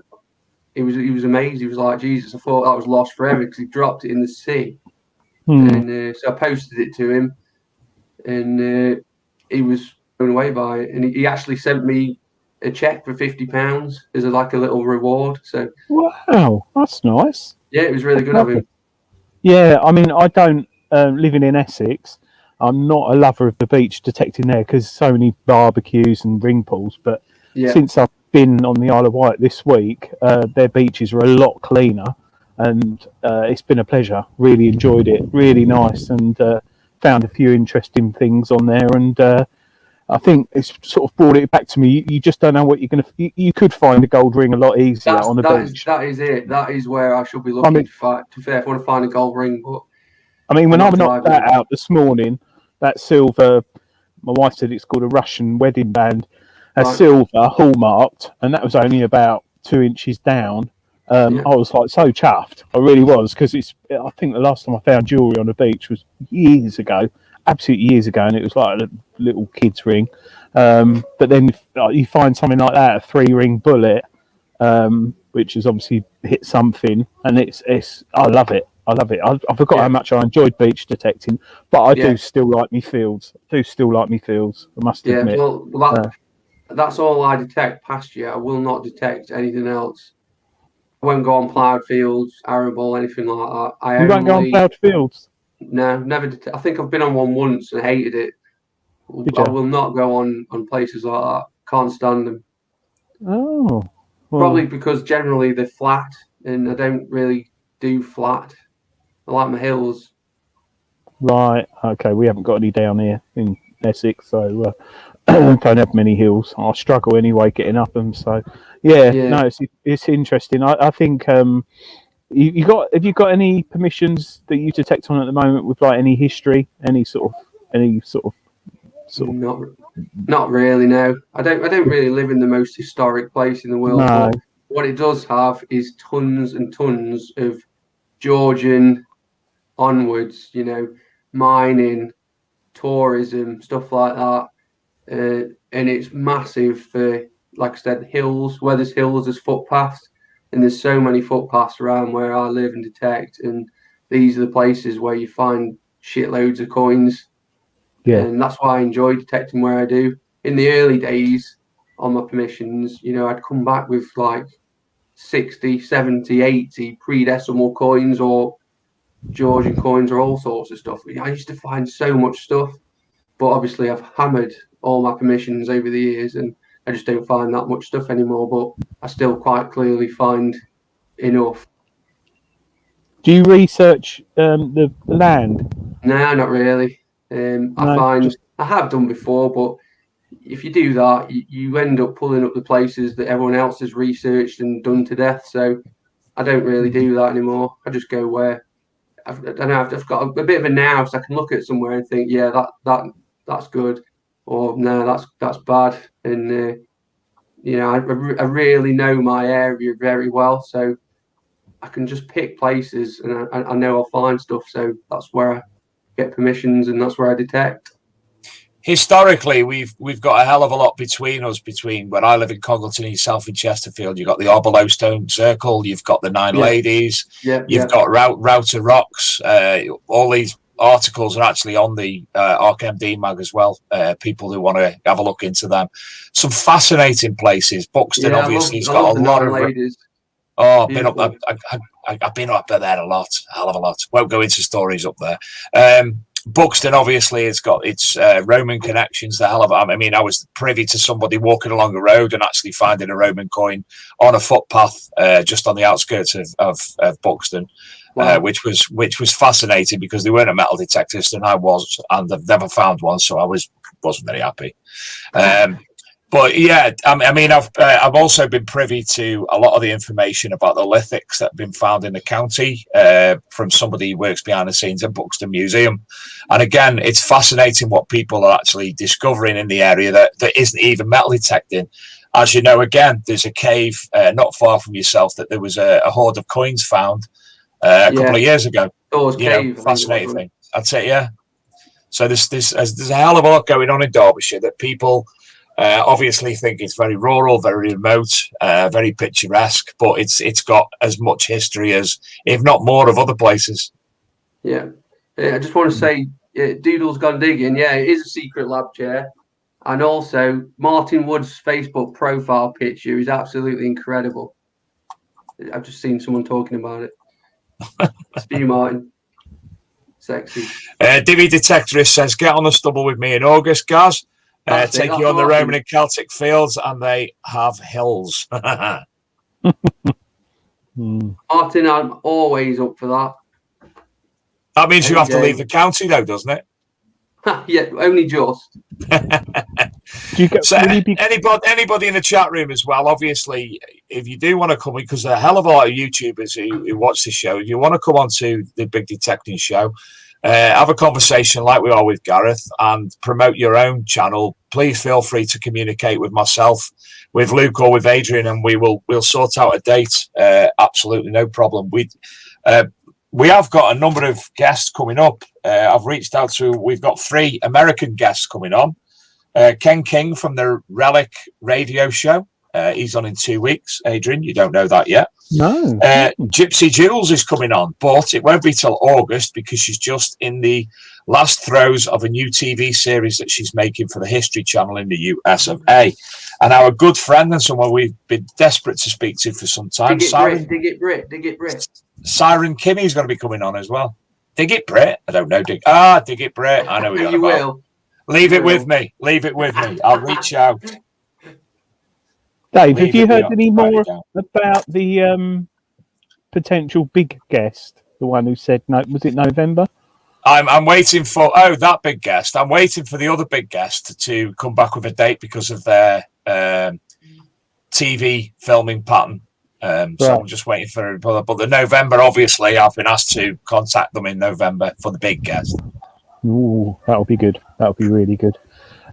he was amazed. He was like, "Jesus, I thought that was lost forever," because he dropped it in the sea. And so I posted it to him, and he was blown away by it. And he actually sent me a check for £50 as a little reward. So wow, that's nice. Yeah, it was really good of him. Yeah, I mean, I don't living in Essex. I'm not a lover of the beach detecting there because so many barbecues and ring pools. But since I've been on the Isle of Wight this week, their beaches are a lot cleaner, and it's been a pleasure. Really enjoyed it. Really nice, and found a few interesting things on there. And I think it's sort of brought it back to me. You just don't know what you're going to. You could find a gold ring a lot easier on the beach. That is it. That is where I should be looking to find. To fair, if I want to find a gold ring, but I mean, when I knocked that out this morning, that silver. My wife said it's called a Russian wedding band. Silver hallmarked, and that was only about 2 inches down. I was like so chuffed. I really was, because I think the last time I found jewellery on the beach was years ago, absolutely years ago, and it was like a little kid's ring. But then you find something like that, a 3-ring bullet, which has obviously hit something, and it's I love it. I forgot how much I enjoyed beach detecting, but I do still like me fields. I must admit. Well, that's all I detect past you. I will not detect anything else. I won't go on ploughed fields, arable, anything like that. You won't go on ploughed fields? No, never. I think I've been on one once and hated it. I will not go on places like that. Can't stand them. Oh. Well. Probably because generally they're flat, and I don't really do flat. I like my hills. Right. Okay. We haven't got any down here in Essex, so don't have many hills. I struggle anyway getting up them. So no, it's interesting. I think have you got any permissions that you detect on at the moment with any history, any sort of Not really. No, I don't really live in the most historic place in the world. No. But what it does have is tons and tons of Georgian onwards, mining, tourism, stuff like that. And it's massive for, like I said, hills. Where there's hills, there's footpaths, and there's so many footpaths around where I live and detect. And these are the places where you find shitloads of coins. Yeah. And that's why I enjoy detecting where I do. In the early days on my permissions, I'd come back with 60, 70, 80 pre-decimal coins or Georgian coins or all sorts of stuff. I used to find so much stuff, but obviously I've hammered all my permissions over the years, and I just don't find that much stuff anymore, but I still quite clearly find enough. Do you research the land? No, not really. I have done before, but if you do that, you end up pulling up the places that everyone else has researched and done to death. So I don't really do that anymore. I just go where I've got a bit of a now, so I can look at somewhere and think, yeah, that's good, or no, that's bad. And I really know my area very well, so I can just pick places, and I know I'll find stuff. So that's where I get permissions, and that's where I detect. Historically, we've got a hell of a lot between us. Between where I live in Congleton, yourself in Chesterfield, you've got the Oberlo Stone Circle, you've got the Nine Ladies, you've got Router Rocks. All these articles are actually on the ArcMD mag as well. People who want to have a look into them. Some fascinating places. Buxton obviously has got a lot of. Ladies. Oh, I've been up. I've been up there a lot, a hell of a lot. Won't go into stories up there. Buxton, obviously, it's got its Roman connections. The hell of it. I mean, I was privy to somebody walking along a road and actually finding a Roman coin on a footpath just on the outskirts of Buxton, Wow. which was fascinating because they weren't a metal detectors and I was, and I've never found one, so I wasn't very happy. But yeah, I mean, I've also been privy to a lot of the information about the lithics that have been found in the county from somebody who works behind the scenes at Buxton Museum. And again, it's fascinating what people are actually discovering in the area that isn't even metal detecting. As you know, again, there's a cave not far from yourself that there was a hoard of coins found a couple of years ago. Fascinating thing. I'd say, yeah. So there's a hell of a lot going on in Derbyshire that people obviously think it's very rural, very remote, very picturesque, but it's got as much history as, if not more, of other places. Yeah. I just want to say, Doodle's gone digging. Yeah, it is a secret lab chair. And also, Martin Wood's Facebook profile picture is absolutely incredible. I've just seen someone talking about it. It's for you, Martin. Sexy. Divvy Detectorist says, get on the stubble with me in August, Gaz. Take you on the Roman and Celtic fields, and they have hills. Martin, I'm always up for that. That means you have to leave the county, though, doesn't it? Yeah, only just. So anybody in the chat room as well, obviously, if you do want to come in, because there are a hell of a lot of YouTubers who watch this show, if you want to come on to the Big Detecting Show, have a conversation like we are with Gareth and promote your own channel, please feel free to communicate with myself, with Luke, or with Adrian, and we'll sort out a date. Absolutely no problem. We have got a number of guests coming up. I've reached out to, we've got 3 American guests coming on. Ken King from the Relic radio show. He's on in 2 weeks. Adrian, you don't know that yet. No. Gypsy Jules is coming on, but it won't be till August because she's just in the last throes of a new TV series that she's making for the History Channel in the US of A. And our good friend and someone we've been desperate to speak to for some time, Dig it, Brit. Siren Kimmy's going to be coming on as well. Dig it, Brit. I don't know. Dig it, Brit. I know what you're about. Will. Leave it with me. I'll reach out. Dave, have you heard any more about the potential big guest? The one who said no, was it November? I'm waiting for that big guest. I'm waiting for the other big guest to come back with a date because of their TV filming pattern. So I'm just waiting for it. But the November, obviously, I've been asked to contact them in November for the big guest. Ooh, that'll be good. That'll be really good.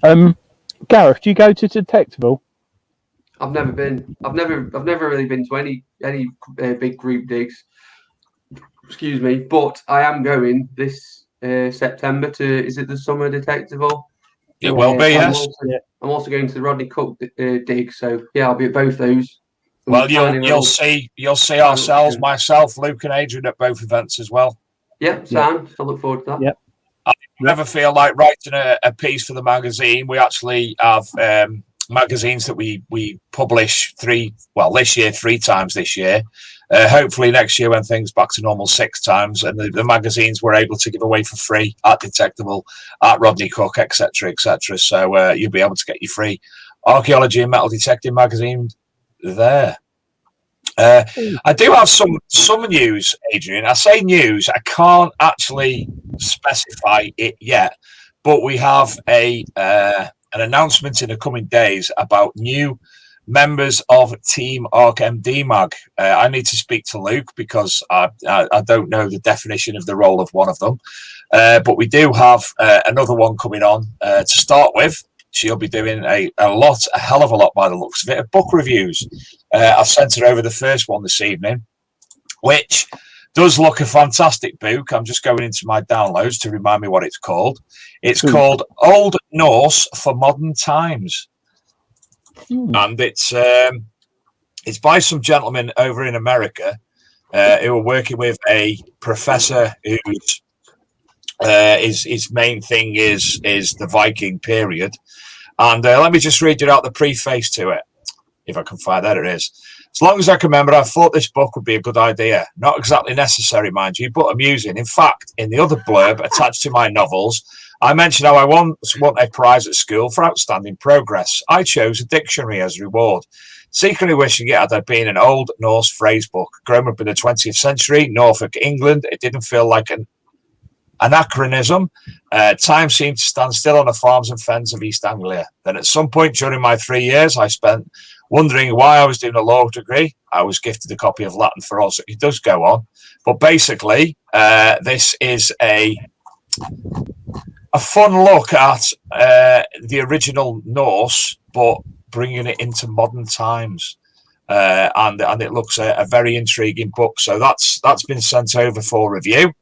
Gareth, do you go to Detectival? I've never been. I've never really been to any big group digs. Excuse me, but I am going this September to. Is it the Summer Detectival? It will be. Yes. I'm also going to the Rodney Cook dig. So yeah, I'll be at both those. Well, you'll see ourselves, myself, Luke, and Adrian at both events as well. Yep, Sam. I look forward to that. Yep. I never feel like writing a piece for the magazine. We actually have magazines that we publish this year 3 times this year. Hopefully next year when things back to normal 6 times, and the magazines we're able to give away for free at Detectable, at Rodney Cook, etc. So you'll be able to get your free archaeology and metal detecting magazine there. I do have some news, Adrian. I say news, I can't actually specify it yet, but we have an announcement in the coming days about new members of Team ArcMD Mag. I need to speak to Luke because I don't know the definition of the role of one of them, but we do have another one coming on to start with. She'll be doing a hell of a lot by the looks of it, of book reviews. I've sent her over the first one this evening, which does look a fantastic book. I'm just going into my downloads to remind me what it's called. It's called Old Norse for Modern Times. And it's by some gentlemen over in America who are working with a professor whose his main thing is the Viking period. And let me just read you out the preface to it, if I can find that. It is. As long as I can remember, I thought this book would be a good idea. Not exactly necessary, mind you, but amusing. In fact, in the other blurb attached to my novels, I mentioned how I once won a prize at school for outstanding progress. I chose a dictionary as a reward, secretly wishing it had been an old Norse phrase book. Growing up in the 20th century, Norfolk, England, it didn't feel like an anachronism. Time seemed to stand still on the farms and fens of East Anglia. Then at some point during my 3 years, I spent wondering why I was doing a law degree. I was gifted a copy of Latin for all, so it does go on. But basically, this is a fun look at the original Norse, but bringing it into modern times. And it looks a very intriguing book. So that's been sent over for review.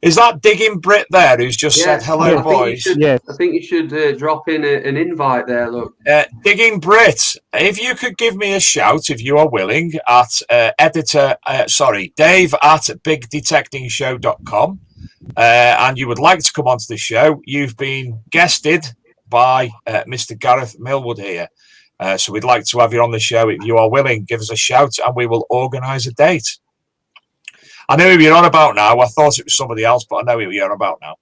Is that Digging Brit there who's just said hello, boys? I think you should drop in an invite there, look. Digging Brit, if you could give me a shout, if you are willing, at Dave at bigdetectingshow.com, and you would like to come onto the show, you've been guested by Mr. Gareth Millward here. So we'd like to have you on the show. If you are willing, give us a shout and we will organise a date. I know who you're on about now. I thought it was somebody else, but I know who you're on about now.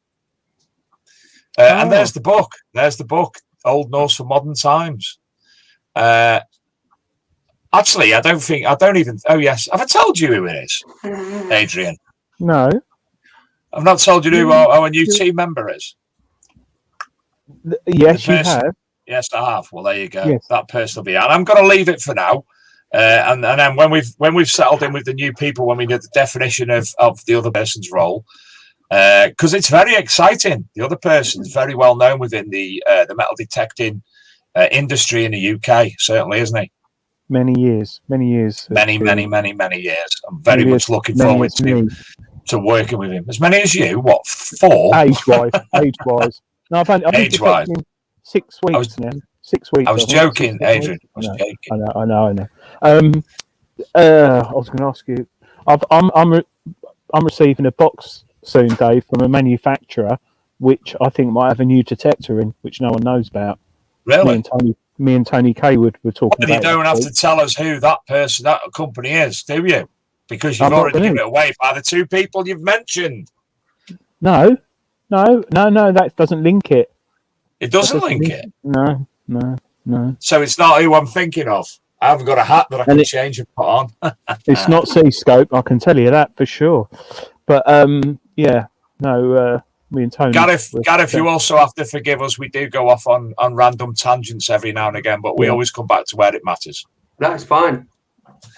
And there's the book. There's the book, Old Norse for Modern Times. Actually, I don't even. Oh, yes. Have I told you who it is, Adrian? No. I've not told you who our new team member is. Yes, you have. Yes, I have. Well, there you go. Yes. That person will be. And I'm going to leave it for now. And then when we've settled in with the new people, when we get the definition of the other person's role, because it's very exciting. The other person is very well known within the metal detecting industry in the UK, certainly, isn't he? Many years. Many years. I'm very much looking forward to working with him. As many as you? What, 4? Age-wise. No, I've been age-wise. 6 weeks now. 6 weeks. I was joking, Adrian. I was joking. I know. I was going to ask you. I'm receiving a box soon, Dave, from a manufacturer, which I think might have a new detector in, which no one knows about. Really? Me and Tony Kaywood were talking about. You don't have to tell us who that company is, do you? Because you've already given it away by the 2 people you've mentioned. No, that doesn't link it. It doesn't link it? No. So it's not who I'm thinking of. I haven't got a hat that I can change and put on. It's not C-scope, I can tell you that for sure. But me and Tony. Gareth, you also have to forgive us. We do go off on random tangents every now and again, but we always come back to where it matters. That's fine.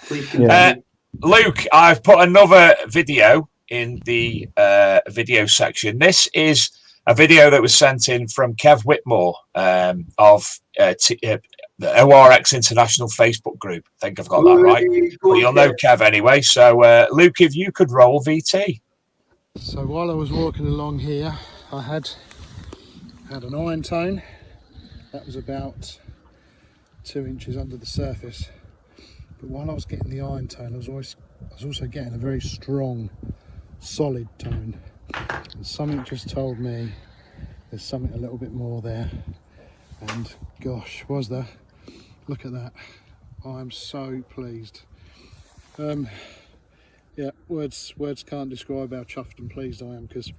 Please continue. Luke, I've put another video in the video section. This is a video that was sent in from Kev Whitmore of the ORX International Facebook group. I think I've got that right. Well, you'll know Kev anyway. So, Luke, if you could roll VT. So while I was walking along here, I had an iron tone that was about 2 inches under the surface. But while I was getting the iron tone, I was also getting a very strong, solid tone. And something just told me there's something a little bit more there. And gosh, was there? Look at that. I'm so pleased. Yeah, words can't describe how chuffed and pleased I am, because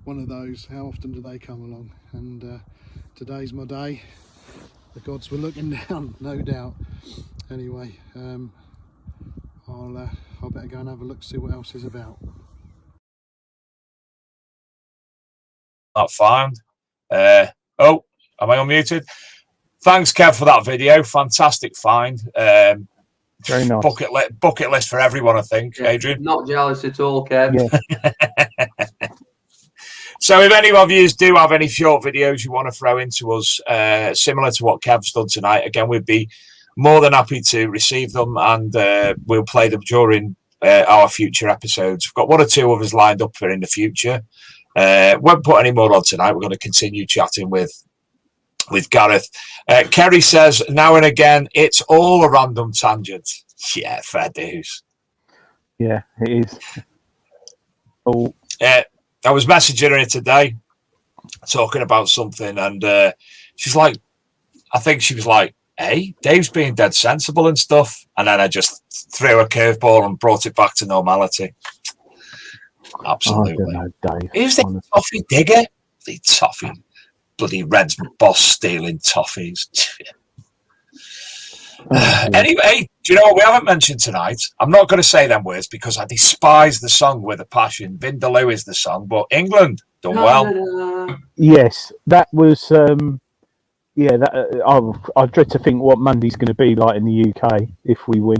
one of those, how often do they come along? And today's my day. The gods were looking down, no doubt. Anyway, I'll better go and have a look, see what else is about. Not found. Am I unmuted? Thanks, Kev, for that video. Fantastic find. Very nice. Bucket list for everyone, I think, Adrian. Not jealous at all, Kev. Yeah. So if any of you do have any short videos you want to throw into us, similar to what Kev's done tonight, again, we'd be more than happy to receive them, and we'll play them during our future episodes. We've got 1 or 2 of us lined up for in the future. Won't put any more on tonight. We're going to continue chatting with Gareth. Kerry says, now and again, it's all a random tangent. Yeah, fair dues. Yeah, it is. Oh. I was messaging her today, talking about something, and she's like, I think she was like, hey, Dave's being dead sensible and stuff. And then I just threw a curveball and brought it back to normality. Absolutely. I don't know, Dave. Who's the toffee digger? The toffee. Bloody Reds boss stealing toffees. Anyway, do you know what we haven't mentioned tonight? I'm not going to say them words because I despise the song with a passion. Vindaloo is the song, but England done well. Yes, that was. I dread to think what Monday's going to be like in the UK if we win.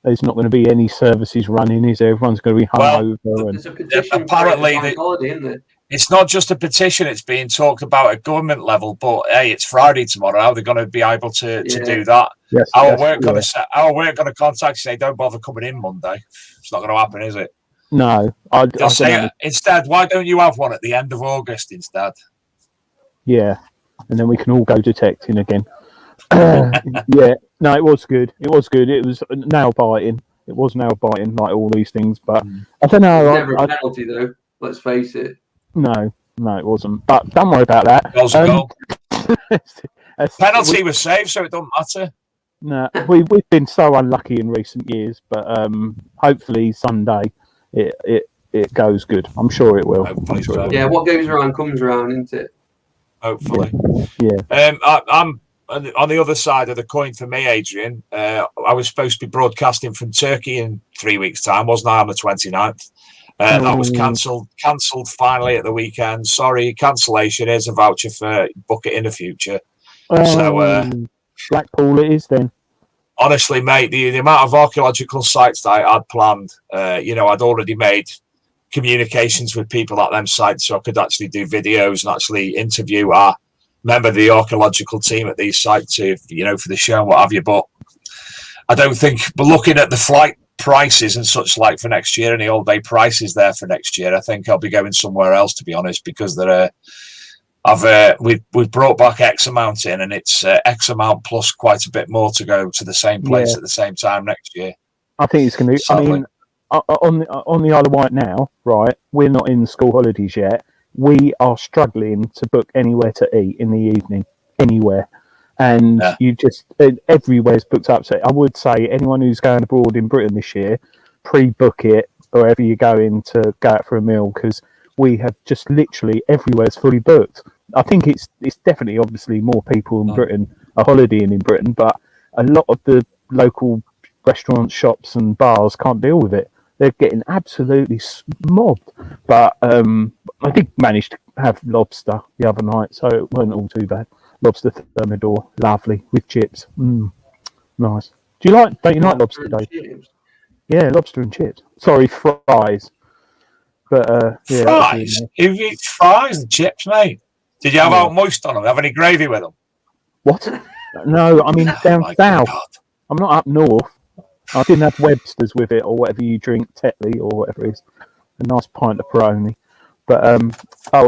There's not going to be any services running, is there? Everyone's going to be hungover. There's a petition apparently, holiday, isn't it? It's not just a petition; it's being talked about at government level. But hey, it's Friday tomorrow. How are they going to be able to do that? Yes, our work going to contact you, say don't bother coming in Monday. It's not going to happen, is it? No, They'll say instead. Why don't you have one at the end of August instead? Yeah, and then we can all go detecting again. Yeah, no, it was good. It was good. It was nail biting. It was nail biting, like all these things. But I don't know. It was never a penalty, though. Let's face it. No, it wasn't. But don't worry about that. Goal. Penalty was saved, so it don't matter. No, we've been so unlucky in recent years, but hopefully Sunday it goes good. I'm sure it will. Yeah, what goes around comes around, isn't it? Hopefully. Yeah. I'm on the other side of the coin for me, Adrian. I was supposed to be broadcasting from Turkey in 3 weeks' time, wasn't I, on the 29th? That was cancelled finally at the weekend. Sorry, cancellation. Here's a voucher for book it in the future. Blackpool it is then. Honestly, mate, the amount of archaeological sites that I had planned, I'd already made communications with people at them sites so I could actually do videos and actually interview our member of the archaeological team at these sites, for the show and what have you. But I don't think, but looking at the flight prices and such like for next year and the all day prices there for next year, I think I'll be going somewhere else, to be honest, because we've brought back X amount in, and it's X amount plus quite a bit more to go to the same place at the same time next year. I think it's going to. I mean, on the Isle of Wight now, right? We're not in school holidays yet. We are struggling to book anywhere to eat in the evening, anywhere, and you just everywhere's booked up. So I would say anyone who's going abroad in Britain this year, pre-book it wherever you're going to go out for a meal, because we have just literally everywhere's fully booked. I think it's definitely obviously more people in Britain are holidaying in Britain, but a lot of the local restaurants, shops and bars can't deal with it. They're getting absolutely mobbed. But I did manage to have lobster the other night, so it wasn't all too bad. Lobster thermidor, lovely, with chips. Nice. Don't you like lobster, Dave? Yeah, lobster and chips. Sorry, fries. But fries? Who eats fries and chips, mate? Did you have out moist on them? Have any gravy with them? What? No, I mean down south. God. I'm not up north. I didn't have Webster's with it or whatever you drink, Tetley or whatever it is. A nice pint of Peroni. But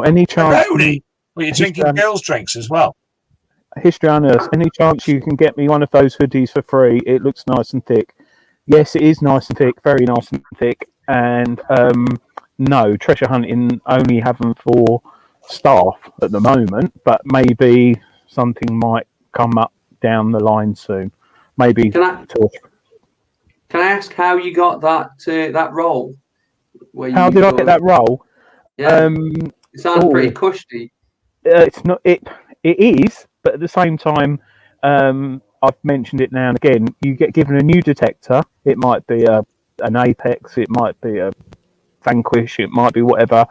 any chance? Peroni? Were you drinking girls' drinks as well? History on Earth. Any chance you can get me one of those hoodies for free? It looks nice and thick. Yes, it is nice and thick, very nice and thick. And no, treasure hunting only have them for staff at the moment, but maybe something might come up down the line soon. Maybe. Can I ask how you got that role? How did I get that role? Yeah, it sounds pretty cushy. It's not. It is, but at the same time, I've mentioned it now and again. You get given a new detector. It might be an Apex. It might be a Vanquish. It might be whatever.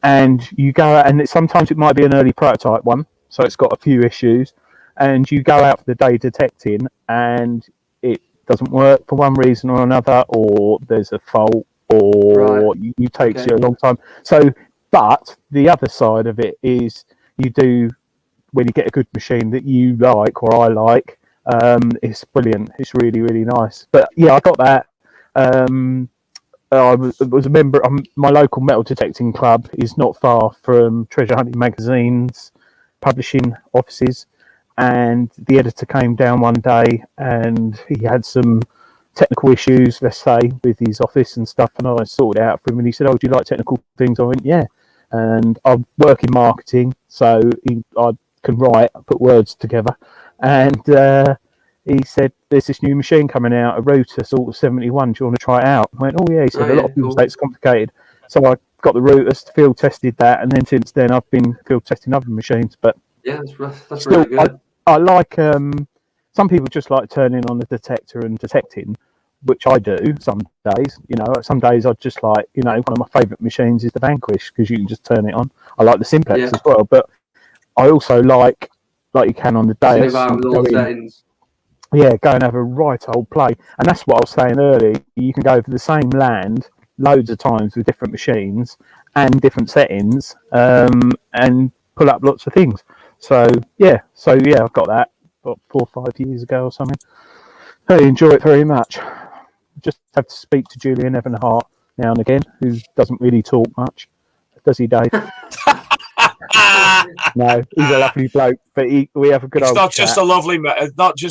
And you go out, and sometimes it might be an early prototype one, so it's got a few issues. And you go out for the day detecting, and it doesn't work for one reason or another, or there's a fault, or you takes you a long time. So, but the other side of it is you do, when you get a good machine that you like or I like, it's brilliant. It's really, really nice. But yeah, I got that. I was a member of my local metal detecting club is not far from Treasure Hunting Magazine's publishing offices, and the editor came down one day and he had some technical issues, let's say, with his office and stuff, and I sorted it out for him, and he said, "Oh, do you like technical things?" I went, "Yeah." And I work in marketing, so I can write, put words together, and he said, "There's this new machine coming out, a router sort of 71. Do you want to try it out?" I went, "Oh yeah." He said, "A lot of people say it's complicated." So I got the routers, field tested that, and then since then I've been field testing other machines. But yeah, that's still, really good. I like some people just like turning on the detector and detecting, which I do some days. You know, some days I just like, you know, one of my favourite machines is the Vanquish because you can just turn it on. I like the Simplex as well, but I also like you can on the day. Yeah, go and have a right old play. And that's what I was saying earlier. You can go over the same land loads of times with different machines and different settings, and pull up lots of things. So yeah, I've got that about 4 or 5 years ago or something. I enjoy it very much. Just have to speak to Julian Evanhart now and again, who doesn't really talk much. Does he, Dave? No, he's a lovely bloke, but we have a good old chat. Not just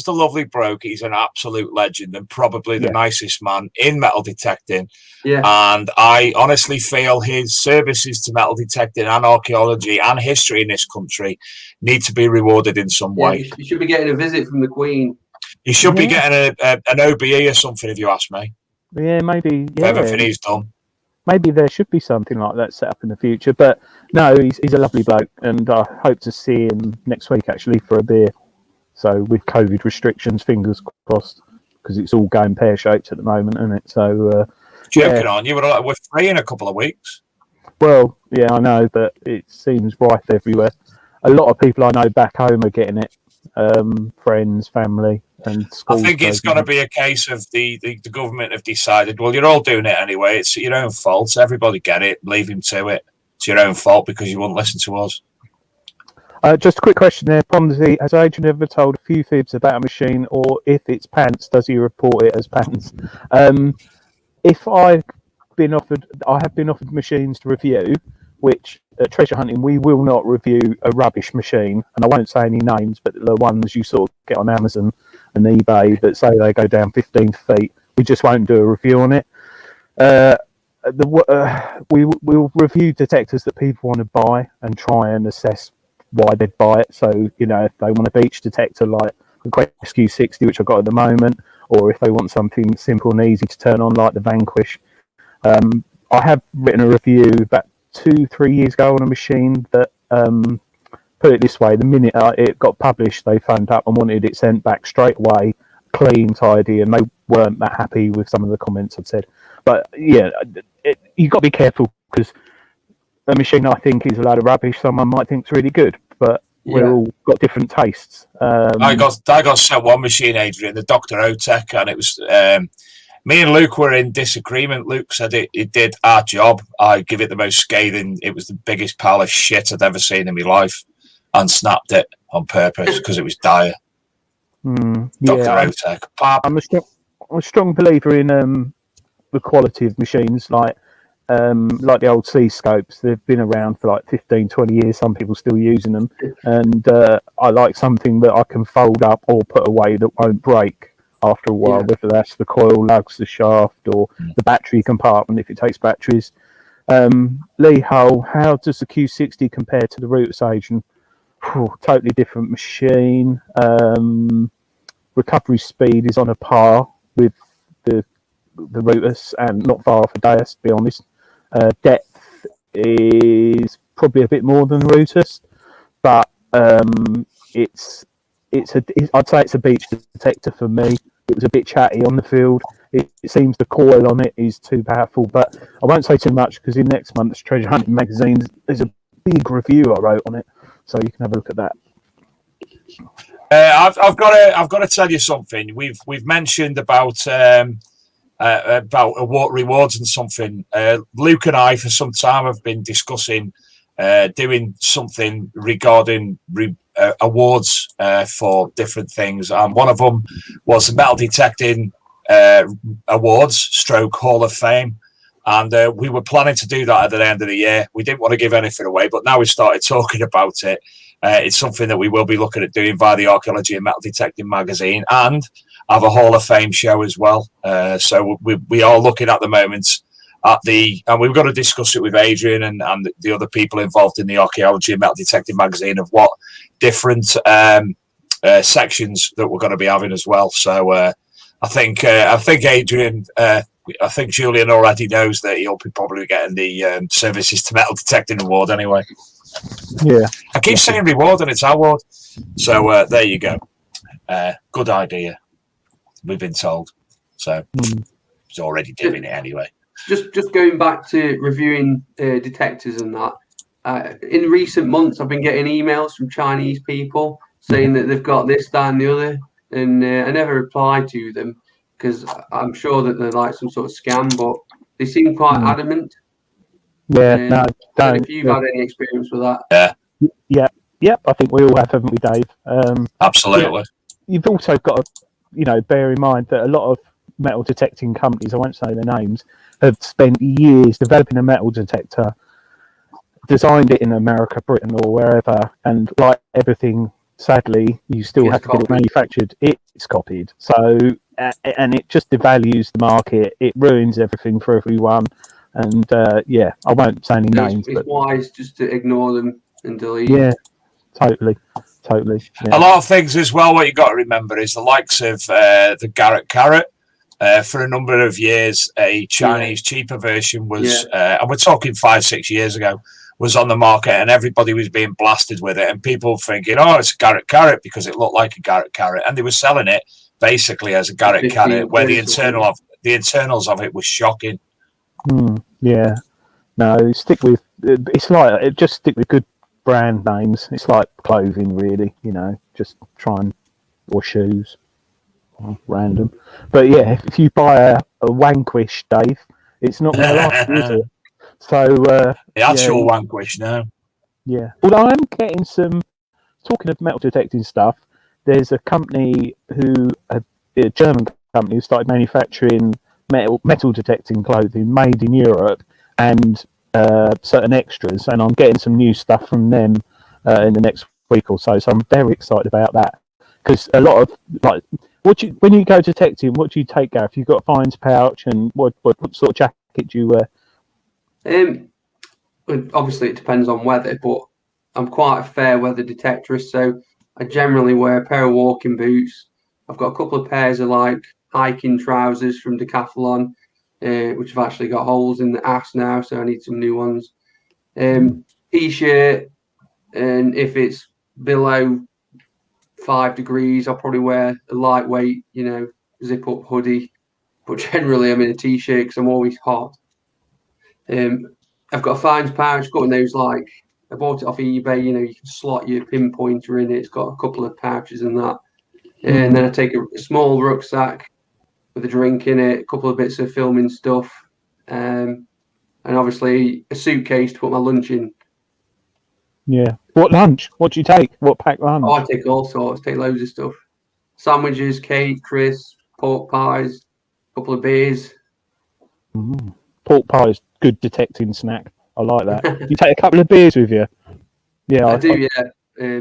a lovely bloke. He's an absolute legend and probably the nicest man in metal detecting. Yeah. And I honestly feel his services to metal detecting and archaeology and history in this country need to be rewarded in some way. You should be getting a visit from the Queen. He should be getting an OBE or something, if you ask me. Yeah, maybe. Yeah. Everything he's done. Maybe there should be something like that set up in the future. But no, he's a lovely bloke, and I hope to see him next week actually for a beer. So with COVID restrictions, fingers crossed, because it's all going pear-shaped at the moment, isn't it? So joking on you, we're free in a couple of weeks. Well, yeah, I know, but it seems rife everywhere. A lot of people I know back home are getting it. Friends, family, and schools. I think it's going to be a case of the government have decided, well, you're all doing it anyway. It's your own fault. Everybody get it. Leave him to it. It's your own fault because you wouldn't listen to us. Just a quick question there, Ponzi. Has Adrian ever told a few fibs about a machine, or if it's pants, does he report it as pants? If I have been offered machines to review, which at Treasure Hunting we will not review a rubbish machine, and I won't say any names, but the ones you sort of get on Amazon and eBay that say they go down 15 feet, we just won't do a review on it. We'll review detectors that people want to buy and try and assess why they'd buy it. So, you know, if they want a beach detector like the Quest Q60, which I've got at the moment, or if they want something simple and easy to turn on like the Vanquish. I have written a review about 2-3 years ago on a machine that, put it this way, the minute it got published, they phoned up and wanted it sent back straight away, clean, tidy, and they weren't that happy with some of the comments I'd said. But yeah, you've got to be careful, because a machine I think is a load of rubbish, someone might think it's really good, but we've all got different tastes. I got sent one machine, Adrian, the Dr. Otech, and it was me and Luke were in disagreement. Luke said it did our job. I give it the most scathing. It was the biggest pile of shit I'd ever seen in my life, and snapped it on purpose because it was dire. Dr. Otech. I'm a strong believer in the quality of machines, like the old C scopes. They've been around for like 15-20 years. Some people still using them, and I like something that I can fold up or put away that won't break after a while, whether that's the coil lugs, the shaft, or the battery compartment if it takes batteries. Lee Hull, how does the Q60 compare to the Router Agent? Totally different machine. Recovery speed is on a par with the Router, and not far off a Deus, to be honest. Depth is probably a bit more than the Router, but I'd say it's a beach detector for me. It was a bit chatty on the field. It seems the coil on it is too powerful, but I won't say too much, because in next month's Treasure Hunting magazine there's a big review I wrote on it, so you can have a look at that. I've got to tell you something. We've mentioned about award rewards and something. Luke and I for some time have been discussing doing something regarding awards for different things, and one of them was the Metal Detecting Awards stroke Hall of Fame, and we were planning to do that at the end of the year. We didn't want to give anything away, but now we started talking about it. It's something that we will be looking at doing via the Archaeology and Metal Detecting magazine, and have a Hall of Fame show as well. So we are looking at the moment and we've got to discuss it with Adrian and the other people involved in the Archaeology and Metal Detecting magazine of what different sections that we're going to be having as well. So I think Adrian, I think Julian already knows that he'll be probably getting the Services to Metal Detecting Award anyway. Yeah. I keep saying reward and it's award. So there you go. Good idea. We've been told. So he's already doing it anyway. Just going back to reviewing detectors and that. In recent months, I've been getting emails from Chinese people saying that they've got this, that, and the other, and I never reply to them because I'm sure that they're like some sort of scam, but they seem quite adamant. Yeah, no, don't. If you've had any experience with that, yeah, I think we all have, haven't we, Dave? Absolutely. You've also got to, bear in mind that a lot of metal detecting companies, I won't say their names, have spent years developing a metal detector, designed it in America, Britain, or wherever, and like everything, sadly, you still have to get it manufactured. It's copied. So, and it just devalues the market. It ruins everything for everyone. And I won't say any names. It's wise just to ignore them and delete. Yeah, totally. Yeah. A lot of things as well. What you got to remember is the likes of the Garrett Carrot. For a number of years, a Chinese cheaper version was, and we're talking 5-6 years ago, was on the market, and everybody was being blasted with it, and people thinking, "Oh, it's a Garrett Carrot" because it looked like a Garrett Carrot, and they were selling it basically as a Garrett Carrot, where the internals of it was shocking. Yeah, no, just stick with good brand names. It's like clothing, really. Just try and or shoes. Random, but yeah, if you buy a Wanquish, Dave, it's not going to last, is it? So that's your Wanquish now. Yeah, although I'm getting some. Talking of metal detecting stuff, there's a company a German company, who started manufacturing metal detecting clothing made in Europe and certain extras, and I'm getting some new stuff from them in the next week or so. So I'm very excited about that because a lot of when you go detecting, what do you take, Gareth? You've got a fines pouch, and what sort of jacket do you wear? Obviously, it depends on weather, but I'm quite a fair weather detectorist, so I generally wear a pair of walking boots. I've got a couple of pairs of hiking trousers from Decathlon, which have actually got holes in the ass now, so I need some new ones. T-shirt, and if it's below 5 degrees, I'll probably wear a lightweight, zip up hoodie. But generally, I'm in a t-shirt because I'm always hot. I've got a fines pouch, got one of those I bought it off eBay. You can slot your pinpointer in it. It's got a couple of pouches in that, and then I take a small rucksack with a drink in it, a couple of bits of filming stuff, and obviously a suitcase to put my lunch in. Yeah. What lunch? What do you take? What packed lunch? Oh, I take all sorts. Take loads of stuff. Sandwiches, cake, crisps, pork pies, a couple of beers. Pork pie is good detecting snack. I like that. You take a couple of beers with you? Yeah, I do. Yeah,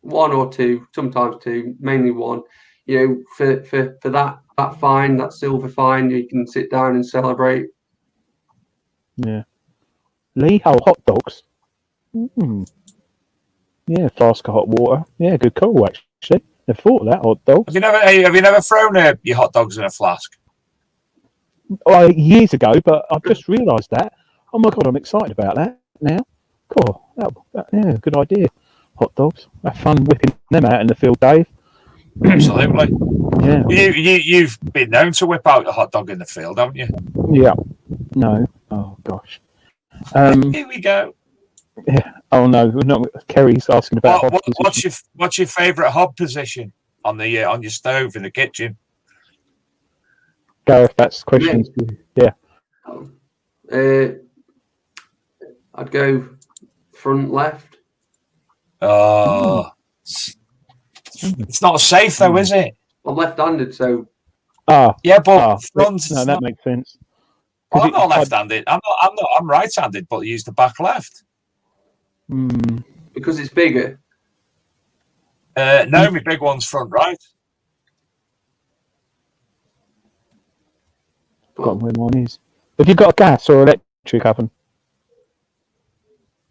one or two, sometimes two, mainly one. For that fine, that silver fine, you can sit down and celebrate. Yeah. Lee, hot dogs. Yeah, flask of hot water. Yeah, good call, actually. I thought of that, hot dogs. Have you never thrown your hot dogs in a flask? Years ago, but I've just realised that. Oh my God, I'm excited about that now. Cool. Yeah, good idea. Hot dogs. Have fun whipping them out in the field, Dave. Absolutely. Yeah. You've been known to whip out a hot dog in the field, haven't you? Yeah. No. Oh gosh. Here we go. Yeah. Oh no. Kerry's asking about. What's your favourite hob position on your stove in the kitchen? Gareth, that's questions. Yeah. I'd go front left. Oh, it's not safe though, is it? I'm left-handed, so. Yeah, but front. No, that makes sense. Well, I'm not left-handed. I'm right-handed, but use the back left. Because it's bigger. No, my big one's front right. Got where mine is. Have you got a gas or electric oven?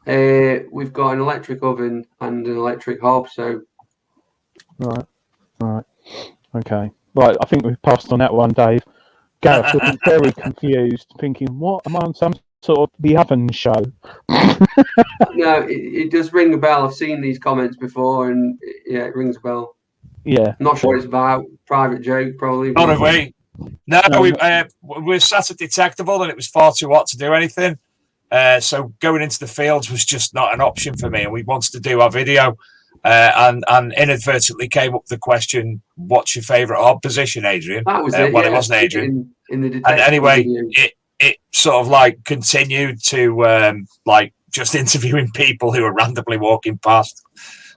We've got an electric oven and an electric hob, so Right. Okay. Right. I think we've passed on that one, Dave. Gareth looking very confused, thinking, "What am I on some sort of the oven show?" No, it does ring a bell. I've seen these comments before, and yeah, it rings a bell. Yeah. I'm not sure what it's about. Private joke, probably. Not a way. No, No, we sat at Detectable and it was far too hot to do anything. So going into the fields was just not an option for me. And we wanted to do our video and inadvertently came up with the question, what's your favourite odd position, Adrian? That was it. Well, yeah, it wasn't Adrian. In the And Detective anyway, video. it sort of like continued to like just interviewing people who were randomly walking past.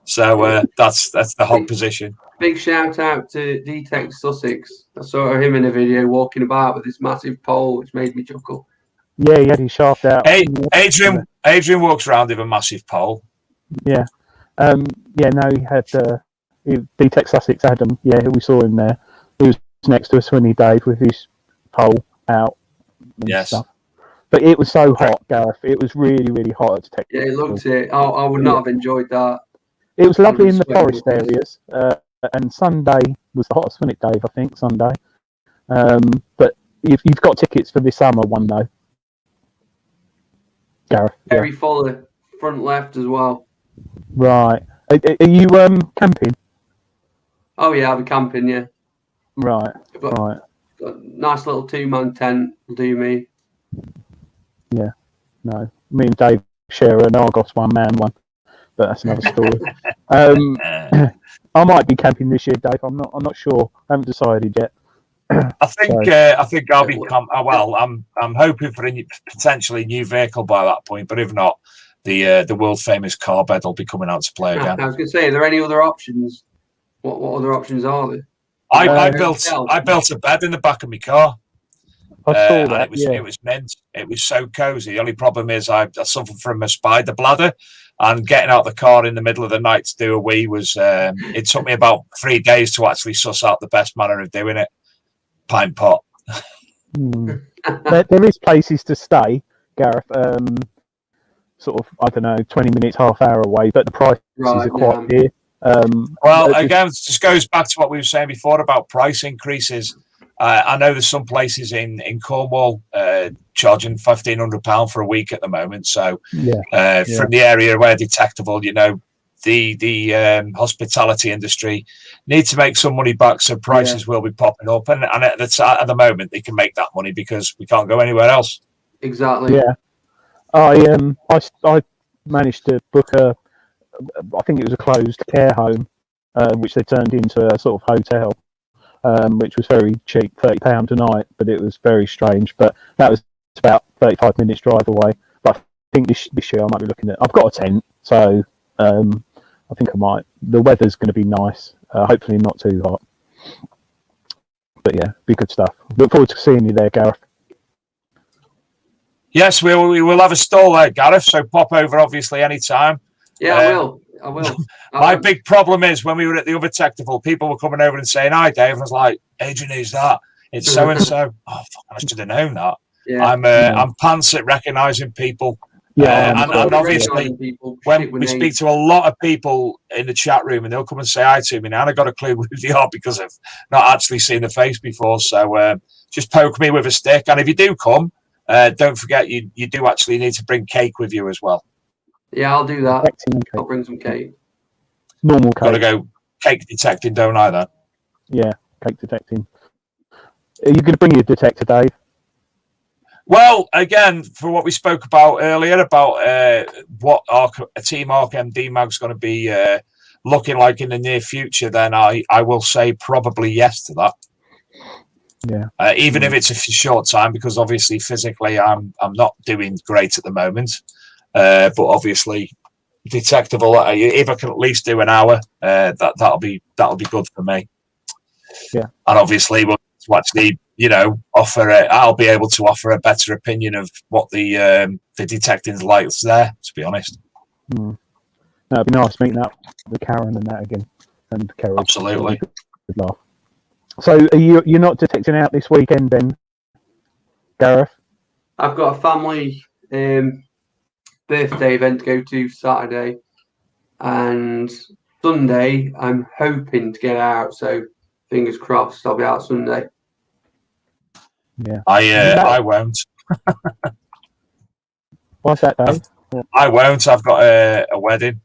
So that's the hot position. Big shout out to Detect Sussex. I saw him in a video walking about with this massive pole, which made me chuckle. Yeah, he had his shaft out. Hey, Adrian walks around with a massive pole. Yeah. Yeah, no, he had Detect Sussex Adam. Yeah, we saw him there. He was next to a Swinny Dave with his pole out and stuff. But it was so hot, Gareth. It was really, really hot at Detect. Yeah, it looked it. I would not have enjoyed that. It was lovely in the forest areas. And Sunday was the hottest, wasn't it, Dave? I think Sunday. But you've got tickets for this summer one though, Gareth. Very full front left as well. Right. Are you camping? Oh yeah, I'll be camping. Yeah. Right. Got a nice little 2-man tent will do me. Yeah. No, me and Dave share an Argos 1-man one, but that's another story. I might be camping this year, Dave. I'm not sure. I haven't decided yet. I think I'll be. Well, I'm hoping for a potentially new vehicle by that point. But if not, the world famous car bed will be coming out to play again. I was going to say, are there any other options? What other options are there? I built a bed in the back of my car. I saw that. It was mint. It was so cozy. The only problem is I suffer from a spider bladder, and getting out of the car in the middle of the night to do a wee was. It took me about 3 days to actually suss out the best manner of doing it. Pine pot. There is places to stay, Gareth. Sort of, I don't know, 20 minutes, half hour away, but the prices are quite dear. Well, again, it just goes back to what we were saying before about price increases. I know there's some places in Cornwall charging £1,500 for a week at the moment. So from the area where Detectable, the hospitality industry need to make some money back, so prices will be popping up. And at the moment, they can make that money because we can't go anywhere else. Exactly. Yeah. I managed to book I think it was a closed care home, which they turned into a sort of hotel, which was very cheap, £30 a night, but it was very strange. But that was about 35 minutes drive away. But I think this year I might be looking at. I've got a tent, so I think I might. The weather's going to be nice. Hopefully not too hot. But yeah, be good stuff. Look forward to seeing you there, Gareth. Yes, we will have a stall there, Gareth. So pop over, obviously, anytime. Yeah, I will. My big problem is when we were at the other Detectable, people were coming over and saying, "Hi, Dave." And I was like, "Adrian, who's that? It's so and so." Oh, fuck, I should have known that. Yeah. I'm pants at recognising people. Yeah, and obviously, when we speak to a lot of people in the chat room, and they'll come and say hi to me now, and I got a clue who they are because I've not actually seen the face before. So just poke me with a stick, and if you do come, don't forget you do actually need to bring cake with you as well. Yeah, I'll do that. I'll bring some cake. Normal cake. Got to go cake detecting, don't I? Then. Yeah, cake detecting. Are you going to bring your detector, Dave? Well, again, for what we spoke about earlier about what a Team Arc MD mag's going to be looking like in the near future, then I will say probably yes to that. Yeah. Even if it's a short time, because obviously physically I'm not doing great at the moment. But obviously, Detectable. If I can at least do an hour, that'll be good for me. Yeah. And obviously, we'll actually offer I'll be able to offer a better opinion of what the detecting's like there. To be honest. That'd be nice meeting up with Karen and that again, and Kerry. Absolutely. Good laugh. So you're not detecting out this weekend then, Gareth? I've got a family birthday event to go to Saturday, and Sunday, I'm hoping to get out. So fingers crossed, I'll be out Sunday. Yeah. I won't. What's that, Dave? I won't. I've got a wedding,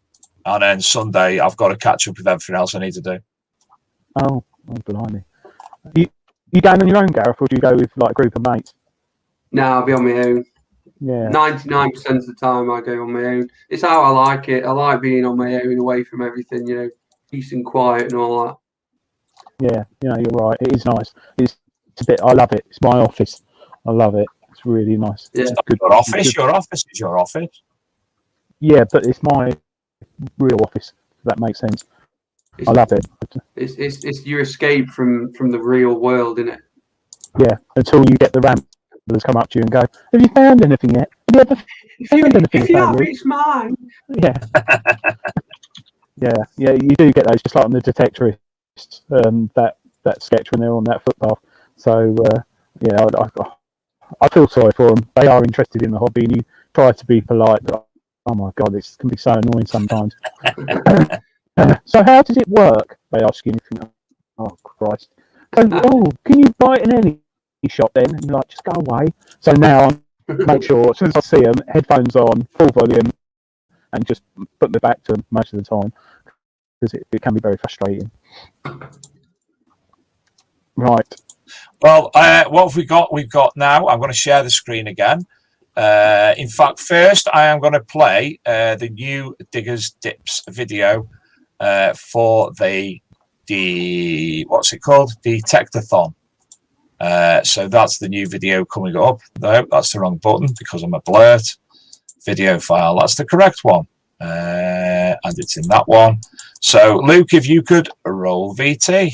and then Sunday I've got to catch up with everything else I need to do. Oh, blimey. You going on your own, Gareth, or do you go with like a group of mates? No, I'll be on my own. Yeah. 99% of the time I go on my own. It's how I like it. I like being on my own, away from everything, peace and quiet and all that. Yeah, you're right. It is nice. It's a bit. I love it. It's my office. I love it. It's really nice. Yeah. Good. Your office. Your office is your office. Yeah, but it's my real office. If that makes sense. I love it. It's your escape from the real world, isn't it? Yeah, until you get the ramblers come up to you and go, "Have you found anything yet? Have you ever found anything?" If you have, it's mine. Yeah. yeah. You do get those, just like on the Detectorists, that sketch when they're on that footpath. So I feel sorry for them. They are interested in the hobby, and you try to be polite, but oh my god, this can be so annoying sometimes. So how does it work? They ask you, and you think, oh Christ. So, can you buy it in any shop then? And you're like, just go away. So now I make sure, as soon as I see them, headphones on, full volume, and just put me back to them most of the time, because it can be very frustrating. Right. Well, what have we got? We've got now, I'm going to share the screen again. In fact, first I am going to play the new Diggers Dips video for the what's it called? Detectathon. So that's the new video coming up. No, that's the wrong button because I'm a blurt. Video file, that's the correct one. And it's in that one. So Luke, if you could roll VT.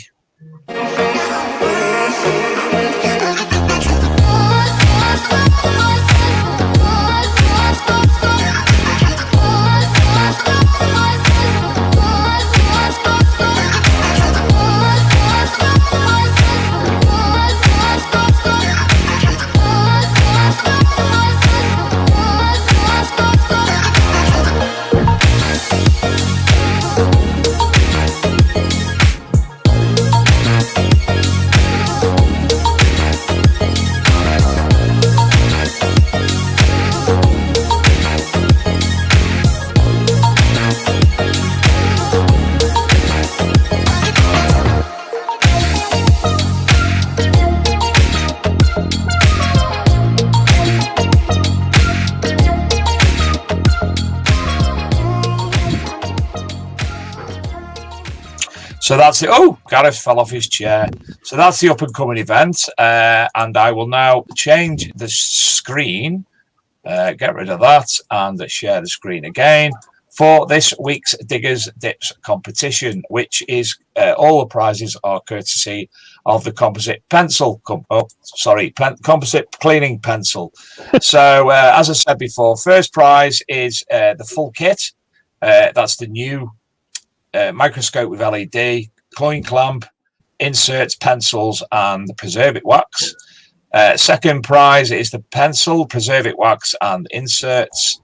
So that's it. Oh, Gareth fell off his chair. So that's the up and coming event. And I will now change the screen, get rid of that, and share the screen again for this week's Diggers Dips competition, which is all the prizes are courtesy of the composite pencil. Composite cleaning pencil. So as I said before, first prize is the full kit. That's the new microscope with LED, coin clamp, inserts, pencils, and preserve it wax. Second prize is the pencil, preserve it wax, and inserts.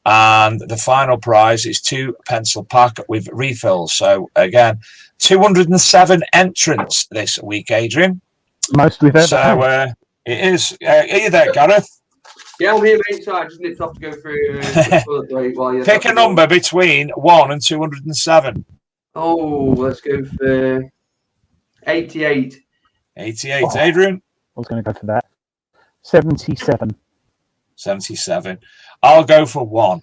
And the final prize is 2 pencil pack with refills. So again, 207 entrants this week, Adrian. Most we've ever had. It is. Are you there, Gareth? Yeah, I'm here, mate. So I just need to have to go through the break while you pick a number between 1 and 207. Oh, let's go for 88. 88, Adrian? I was going to go for that. 77. 77. I'll go for 1.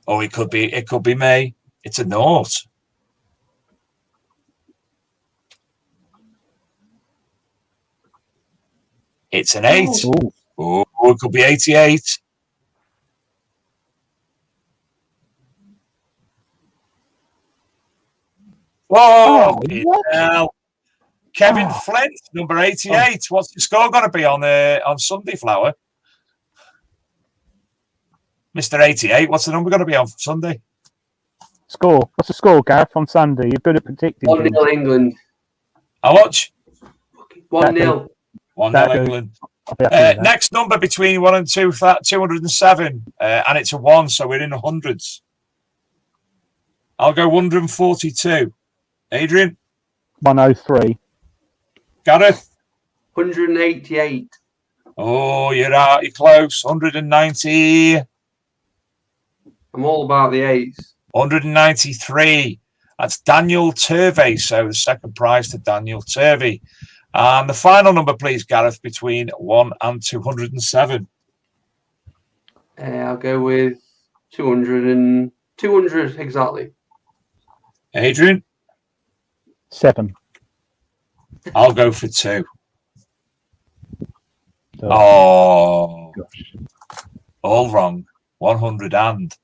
Oh, it could be me. It's a naught. It's an 8. Oh, it could be 88. Whoa! Kevin Flint, number 88. What's the score going to be on Sunday, Flower? Mr. 88, what's the number going to be on Sunday? Score. What's the score, Gareth, on Sunday? You're good at predicting. 1-0 England. How much? 1-0. 1-0 England. Next number between 1 and 2, 207, and it's a 1, so we're in the hundreds. I'll go 142. Adrian? 103. Gareth? 188. Oh, you're close. 190. I'm all about the 8s. 193. That's Daniel Turvey. So the second prize to Daniel Turvey. And the final number, please, Gareth, between 1 and 207. I'll go with 200 exactly. Adrian? 7. I'll go for 2. Oh, gosh. All wrong. 100 and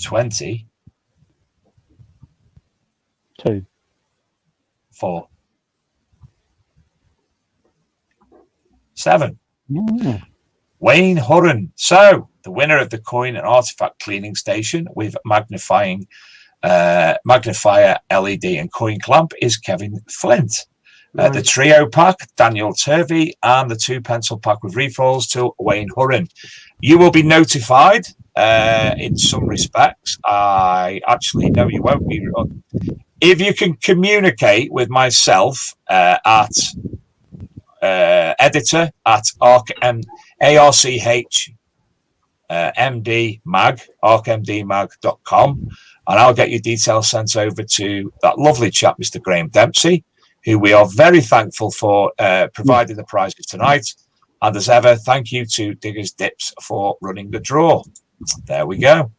20. 2. 4. 7. Wayne Hurren. So the winner of the coin and artifact cleaning station with magnifier LED and coin clamp is Kevin Flint. The trio pack, Daniel Turvey, and the 2 pencil pack with refills to Wayne Hurren. You will be notified in some respects. I actually know you won't be. If you can communicate with myself at editor at archmdmag.com, and I'll get your details sent over to that lovely chap, Mr. Graham Dempsey, who we are very thankful for providing the prizes tonight. And as ever, thank you to Diggers Dips for running the draw. There we go.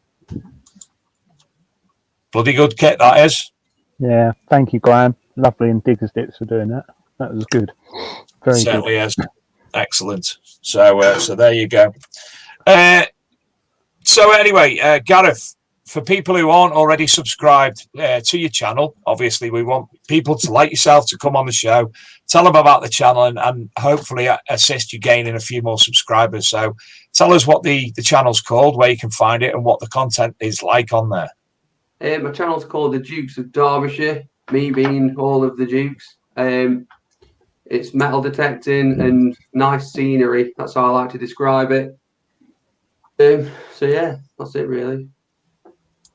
Bloody good kit, that is. Yeah, thank you, Graham. Lovely, and Diggers Dips for doing that. That was good. Very Certainly good. is. Excellent. So there you go. So anyway, Gareth, for people who aren't already subscribed to your channel, obviously we want people to like yourself to come on the show, tell them about the channel, and hopefully assist you gaining a few more subscribers. So tell us what the channel's called, where you can find it, and what the content is like on there. My channel's called the Dukes of Derbyshire, me being all of the Dukes. It's metal detecting and nice scenery. That's how I like to describe it. So yeah, that's it really.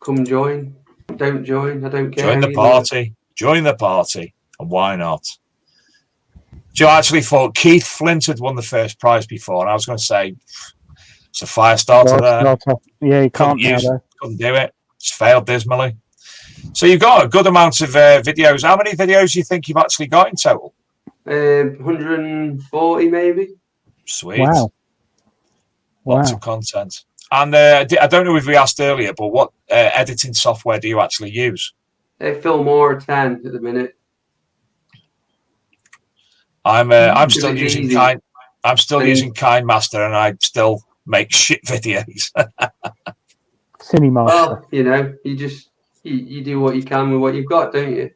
Come join. Don't join. I don't care. Join the party. Join the party. And why not? Joe actually thought Keith Flint had won the first prize before, and I was going to say it's a fire starter there. Yeah, you can't couldn't do it. It's failed dismally. So you've got a good amount of videos. How many videos do you think you've actually got in total? 140 maybe. Sweet. Wow. Lots of content. And I don't know if we asked earlier, but what editing software do you actually use? Filmora 10 at the minute. I'm still using KineMaster, and I still make shit videos. Cinemaster. Well, you know, you do what you can with what you've got, don't you?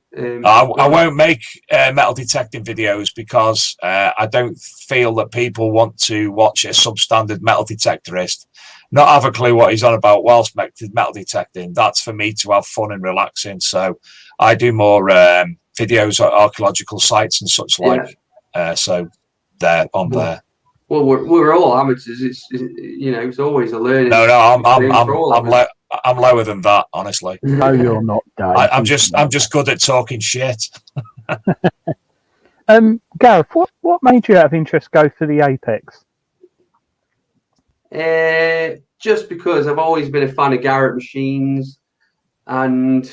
I won't make metal detecting videos because I don't feel that people want to watch a substandard metal detectorist not have a clue what he's on about whilst metal detecting. That's for me to have fun and relaxing. So I do more videos at archaeological sites and such like. So they're on there. Well, we're all amateurs. It's you know, it's always a learning. No, I'm lower than that, honestly. No, you're not, Dave. I'm just good at talking shit. Gareth, what made you out of interest go for the Apex? Just because I've always been a fan of Garrett machines, and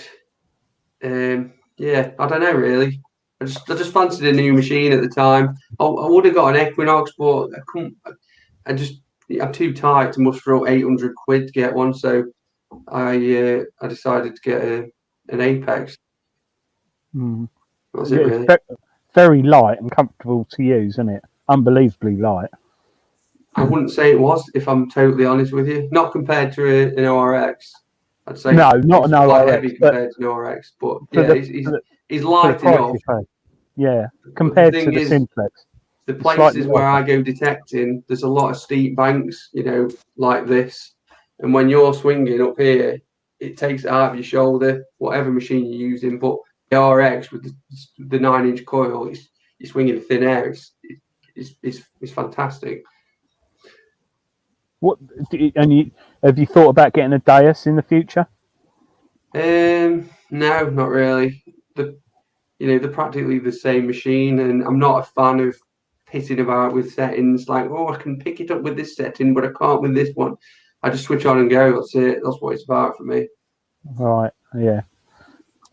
yeah, I don't know really. I just fancied a new machine at the time. I would have got an Equinox, but I couldn't. I'm too tight to muster up 800 quid to get one, so I decided to get an Apex. That's it, really. It's very light and comfortable to use, isn't it? Unbelievably light. I wouldn't say it was, if I'm totally honest with you. Not compared to an ORX. I'd say no, not an ORX. Heavy compared to an ORX, but yeah, he's light enough. Yeah, compared to the Simplex. The places where I go detecting, there's a lot of steep banks, you know, like this. And when you're swinging up here, it takes it out of your shoulder, whatever machine you're using. But RX with the 9-inch coil. You're swinging in thin air. It's fantastic. Have you thought about getting a Deus in the future? No, not really. They're practically the same machine, and I'm not a fan of hitting about with settings like, oh, I can pick it up with this setting, but I can't with this one. I just switch on and go. That's it. That's what it's about for me. Right. Yeah.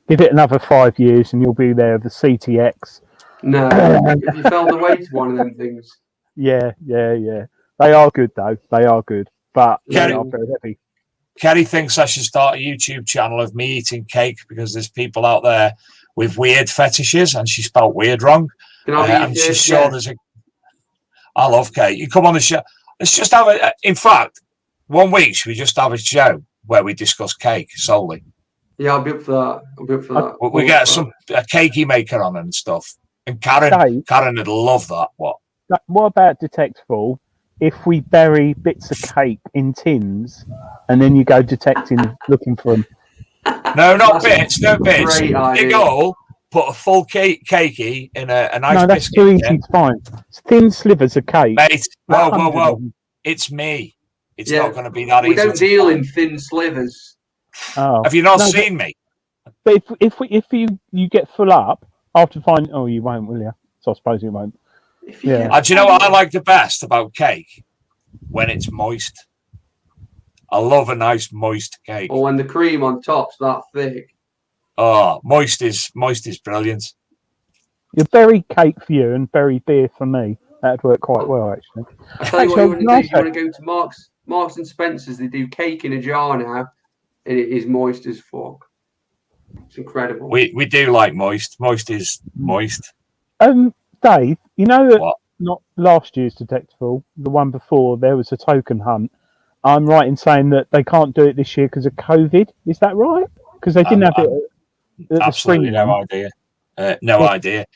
Give it another 5 years, and you'll be there with the CTX. No, have you felt the weight of one of them things? Yeah. They are good though. They are good, but they are very heavy. Kerry thinks I should start a YouTube channel of me eating cake because there's people out there with weird fetishes, and she spelled weird wrong. And she's sure there's a. I love cake. You come on the show. Let's just have a. In fact, one week should we just have a show where we discuss cake solely? Yeah, I'll be up for that. We get a cakey maker on and stuff. And Karen would love that. What about detectable? If we bury bits of cake in tins, and then you go detecting, looking for them. No, not bits. No bits. Dig hole, put a full cakey in a nice. No, that's biscuit too easy to find. It's thin slivers of cake. Mate, whoa. It's me. It's not going to be that easy. We don't deal in thin slivers. Oh. Have you not seen me? But if you get full up after finding, you won't, will you? So I suppose you won't. Yeah. Do you know what I like the best about cake? When it's moist. I love a nice moist cake. Or when the cream on top's that thick. Oh, moist is brilliant. Your berry cake for you and berry beer for me. That'd work quite well, actually. I tell you what you want to do. You want to go to Marks and Spencer's. They do cake in a jar now, and it is moist as fuck. It's incredible. We do like moist. Moist is moist. Dave, not last year's detectable, the one before, there was a token hunt. I'm right in saying that they can't do it this year because of COVID. Is that right? Because they didn't have it at absolutely the spring. No idea. No idea.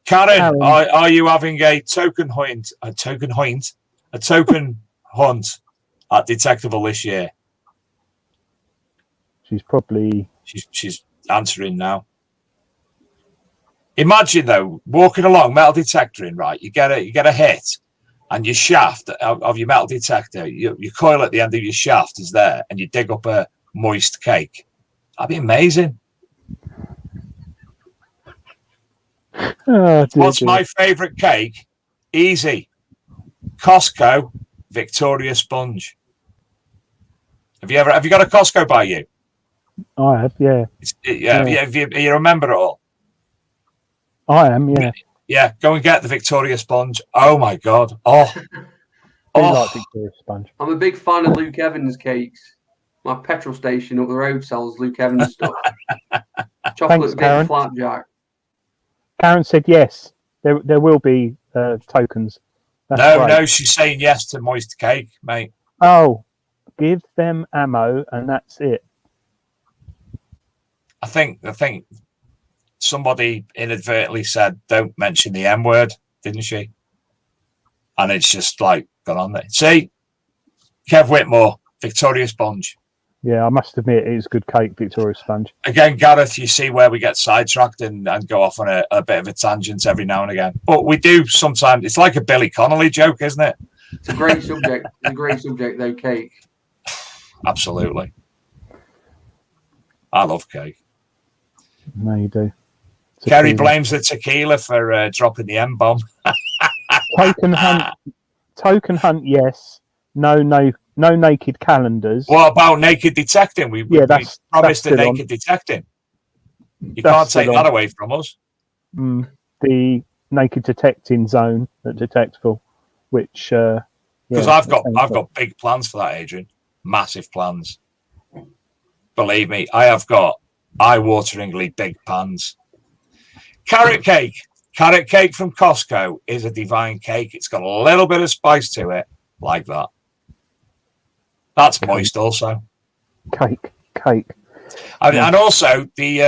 Karen, are you having a token hunt at detectable this year? She's probably she's answering now. Imagine though, walking along, metal detectoring, right? You get a hit, and your shaft of your metal detector, your coil at the end of your shaft is there, and you dig up a moist cake. That'd be amazing. What's my favourite cake? Easy. Costco Victoria sponge. Have you got a Costco by you? I have, yeah. You remember it all? I am, yeah. Yeah, go and get the Victoria sponge. Oh my God. I like Victoria sponge. I'm a big fan of Luke Evans cakes. My petrol station up the road sells Luke Evans stuff. Chocolate dip flapjack. Karen said yes. There will be tokens. No, she's saying yes to moist cake, mate. Oh, give them ammo and that's it. I think somebody inadvertently said, "Don't mention the M word," didn't she? And it's just like gone on there. See, Kev Whitmore, Victoria sponge. Yeah, I must admit it is good cake, Victoria sponge. Again, Gareth, you see where we get sidetracked and go off on a bit of a tangent every now and again. But we do sometimes. It's like a Billy Connolly joke, isn't it? It's a great subject. It's a great subject, though, cake. Absolutely. I love cake. No, you do. Kerry blames the tequila for dropping the M-bomb. Token hunt, yes. No naked calendars. What about naked detecting? We promised the naked detecting. You can't take that away from us. The naked detecting zone at Detectable, which because I've got big plans for that, Adrian. Massive plans. Believe me, I have got eye-wateringly big plans. Carrot cake from Costco is a divine cake. It's got a little bit of spice to it, like that. That's moist, also. Cake. And also the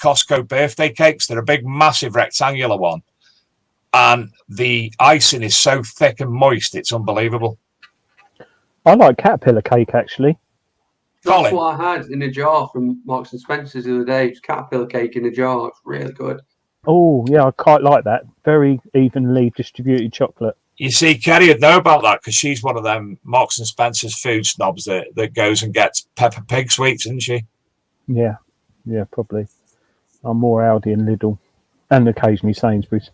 Costco birthday cakes. They're a big, massive rectangular one, and the icing is so thick and moist, it's unbelievable. I like caterpillar cake actually. Colin. what I had in a jar from Marks and Spencer's the other day. It's caterpillar cake in a jar. It's really good. Oh, yeah, I quite like that. Very evenly distributed chocolate. You see, Kerry would know about that because she's one of them Marks and Spencer's food snobs that goes and gets Peppa Pig sweets, isn't she? Yeah, probably. I'm more Aldi and Lidl, and occasionally Sainsbury's.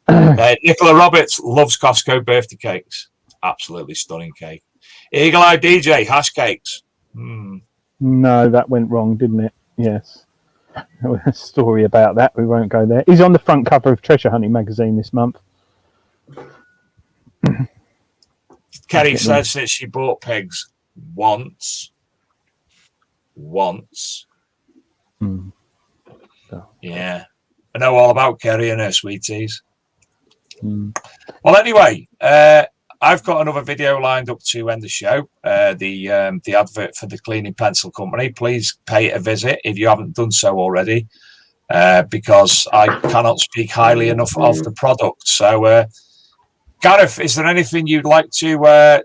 Nicola Roberts loves Costco birthday cakes. Absolutely stunning cake. Eagle Eye DJ, hash cakes. No, that went wrong, didn't it? Yes. A story about that. We won't go there. He's on the front cover of Treasure Hunting magazine this month. Kerry says that she bought pigs once. Yeah. I know all about Kerry and her sweeties. Well, anyway, I've got another video lined up to end the show. The advert for the cleaning pencil company. Please pay it a visit if you haven't done so already, because I cannot speak highly enough of the product. So, Gareth, is there anything you'd like to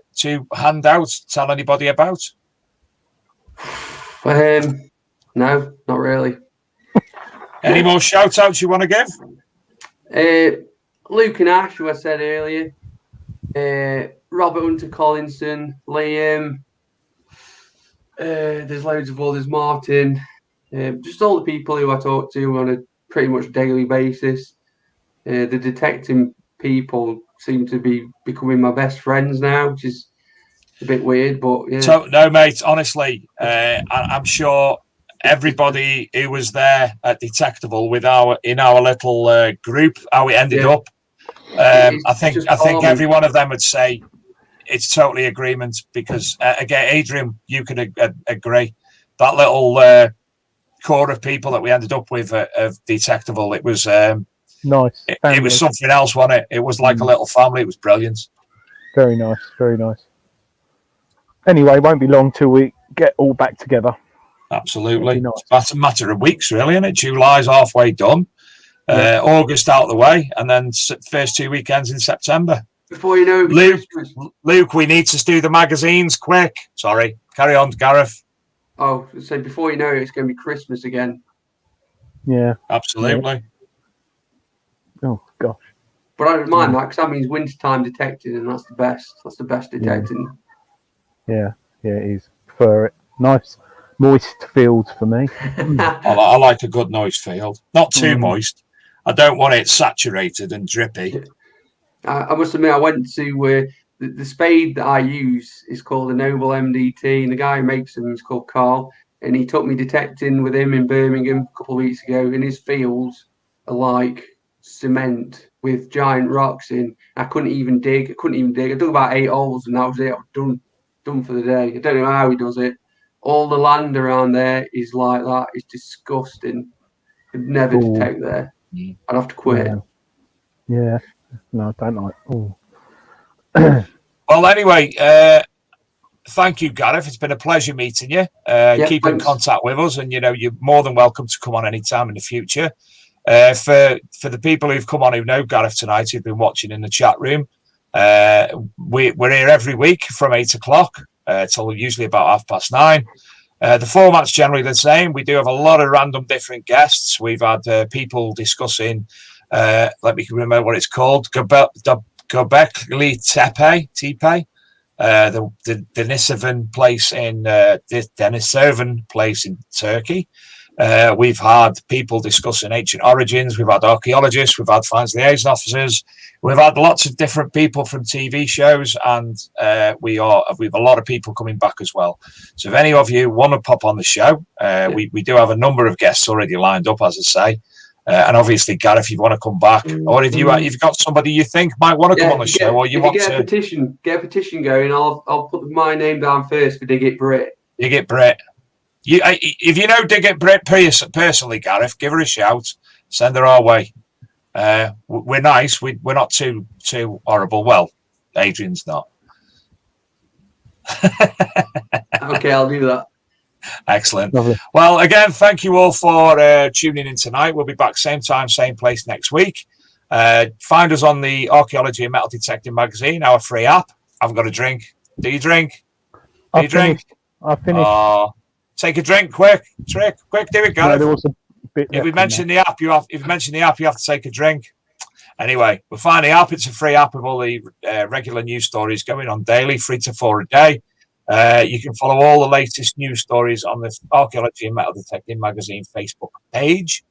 hand out? Tell anybody about? No, not really. Any more shout outs you want to give? Luke and Ash, who I said earlier. Robert Hunter Collinson, Liam. There's loads of others. Martin. Just all the people who I talk to on a pretty much daily basis. The detecting people seem to be becoming my best friends now, which is a bit weird, but yeah. So, no, mate, honestly, I'm sure everybody who was there at Detectable in our little group, how it ended up, I think every one of them would say it's totally agreement because, again, Adrian, you could agree. That little core of people that we ended up with of Detectable, it was... nice. It was something else, wasn't it? It was like a little family. It was brilliant. Very nice, very nice. Anyway, it won't be long till we get all back together. Absolutely. Nice. That's a matter of weeks, really, isn't it? July's halfway done. Yeah. August out of the way, and then first 2 weekends in September. Before you know it, Luke, we need to do the magazines quick. Sorry. Carry on, Gareth. Oh, so before you know it, it's going to be Christmas again. Yeah. Absolutely. Yeah. Oh, gosh. But I don't mind that because that means wintertime detecting, and that's the best. That's the best detecting. Yeah, it is. Prefer it. Nice, moist fields for me. I like a good moist field. Not too moist. I don't want it saturated and drippy. I must admit, I went to the spade that I use is called a Noble MDT, and the guy who makes them is called Carl. And he took me detecting with him in Birmingham a couple of weeks ago. And his fields are like cement with giant rocks in. I couldn't even dig. I dug about 8 holes, and that was it. I was done for the day. I don't know how he does it. All the land around there is like that. It's disgusting. I'd never detect there. I'd have to quit. Yeah. No, I don't like. Oh. Well, anyway, thank you, Gareth. It's been a pleasure meeting you. Keep in contact with us, and you're more than welcome to come on any time in the future. For the people who've come on who know Gareth tonight, who've been watching in the chat room, we're here every week from 8 o'clock till usually about 9:30. The format's generally the same. We do have a lot of random different guests. We've had people discussing, let me remember what it's called, Göbekli Tepe, the Denisovan place in Turkey. We've had people discussing ancient origins. We've had archaeologists. We've had finance liaison officers. We've had lots of different people from TV shows, and we've a lot of people coming back as well. So if any of you want to pop on the show, we do have a number of guests already lined up, as I say. And obviously, Gareth, if you want to come back, or if you've got somebody you think might want to come on the show, or get a petition going. I'll put my name down first for Dig It Brit. Dig It Brit. If you know Dig It Brit personally, Gareth, give her a shout. Send her our way. We're nice. We're not too horrible. Well, Adrian's not. Okay, I'll do that. Excellent. Lovely. Well, again, thank you all for tuning in tonight. We'll be back same time, same place next week. Find us on the Archaeology and Metal Detecting magazine, our free app. I haven't got a drink. Do you drink? I finished. Take a drink, quick, do it, Gareth. There was a bit If we mention the app, you have to take a drink. Anyway, we'll find the app. It's a free app with all the regular news stories going on daily, 3 to 4 a day. You can follow all the latest news stories on the Archaeology and Metal Detecting Magazine Facebook page.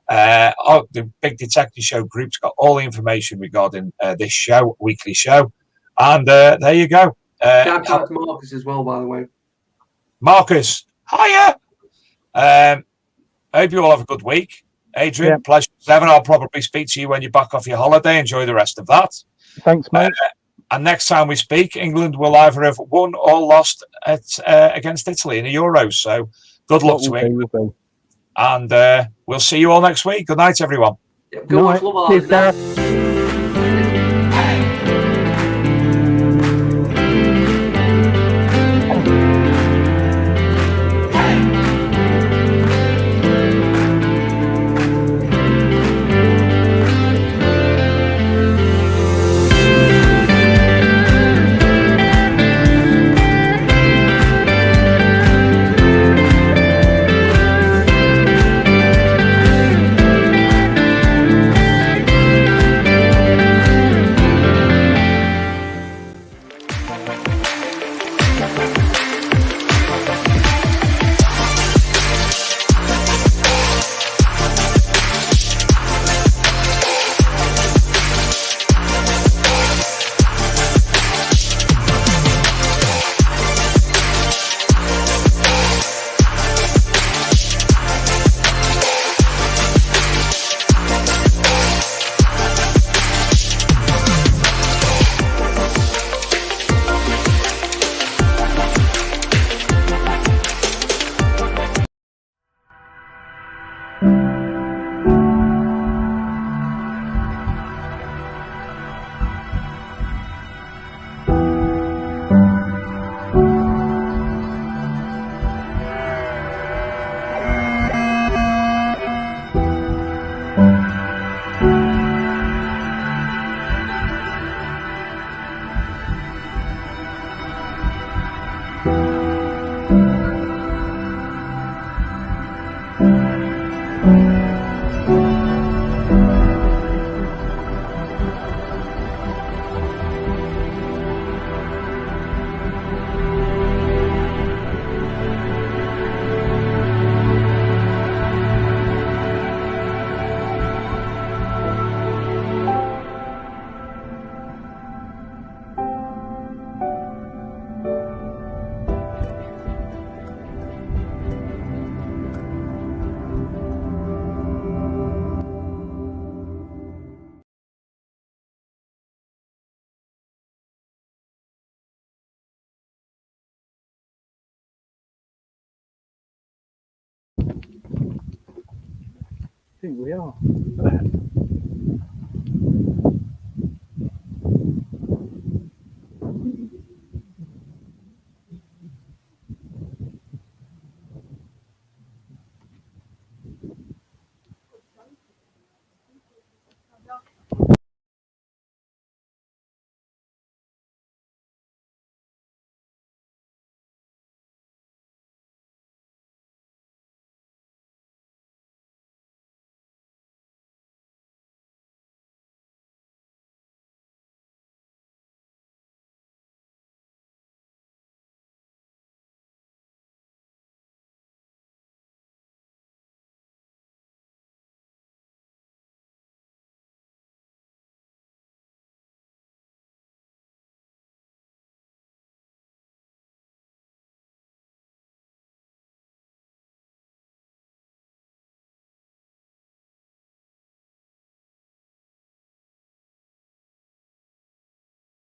The Big Detecting Show group's got all the information regarding this show, weekly show. And there you go. Shout out to Marcus as well, by the way. Marcus, hiya. I hope you all have a good week. Adrian, pleasure. Seven, I'll probably speak to you when you're back off your holiday. Enjoy the rest of that. Thanks, mate. And next time we speak, England will either have won or lost against Italy in the Euros. So good luck to England. And we'll see you all next week. Good night, everyone. Yeah, go watch Love Island. I think we are.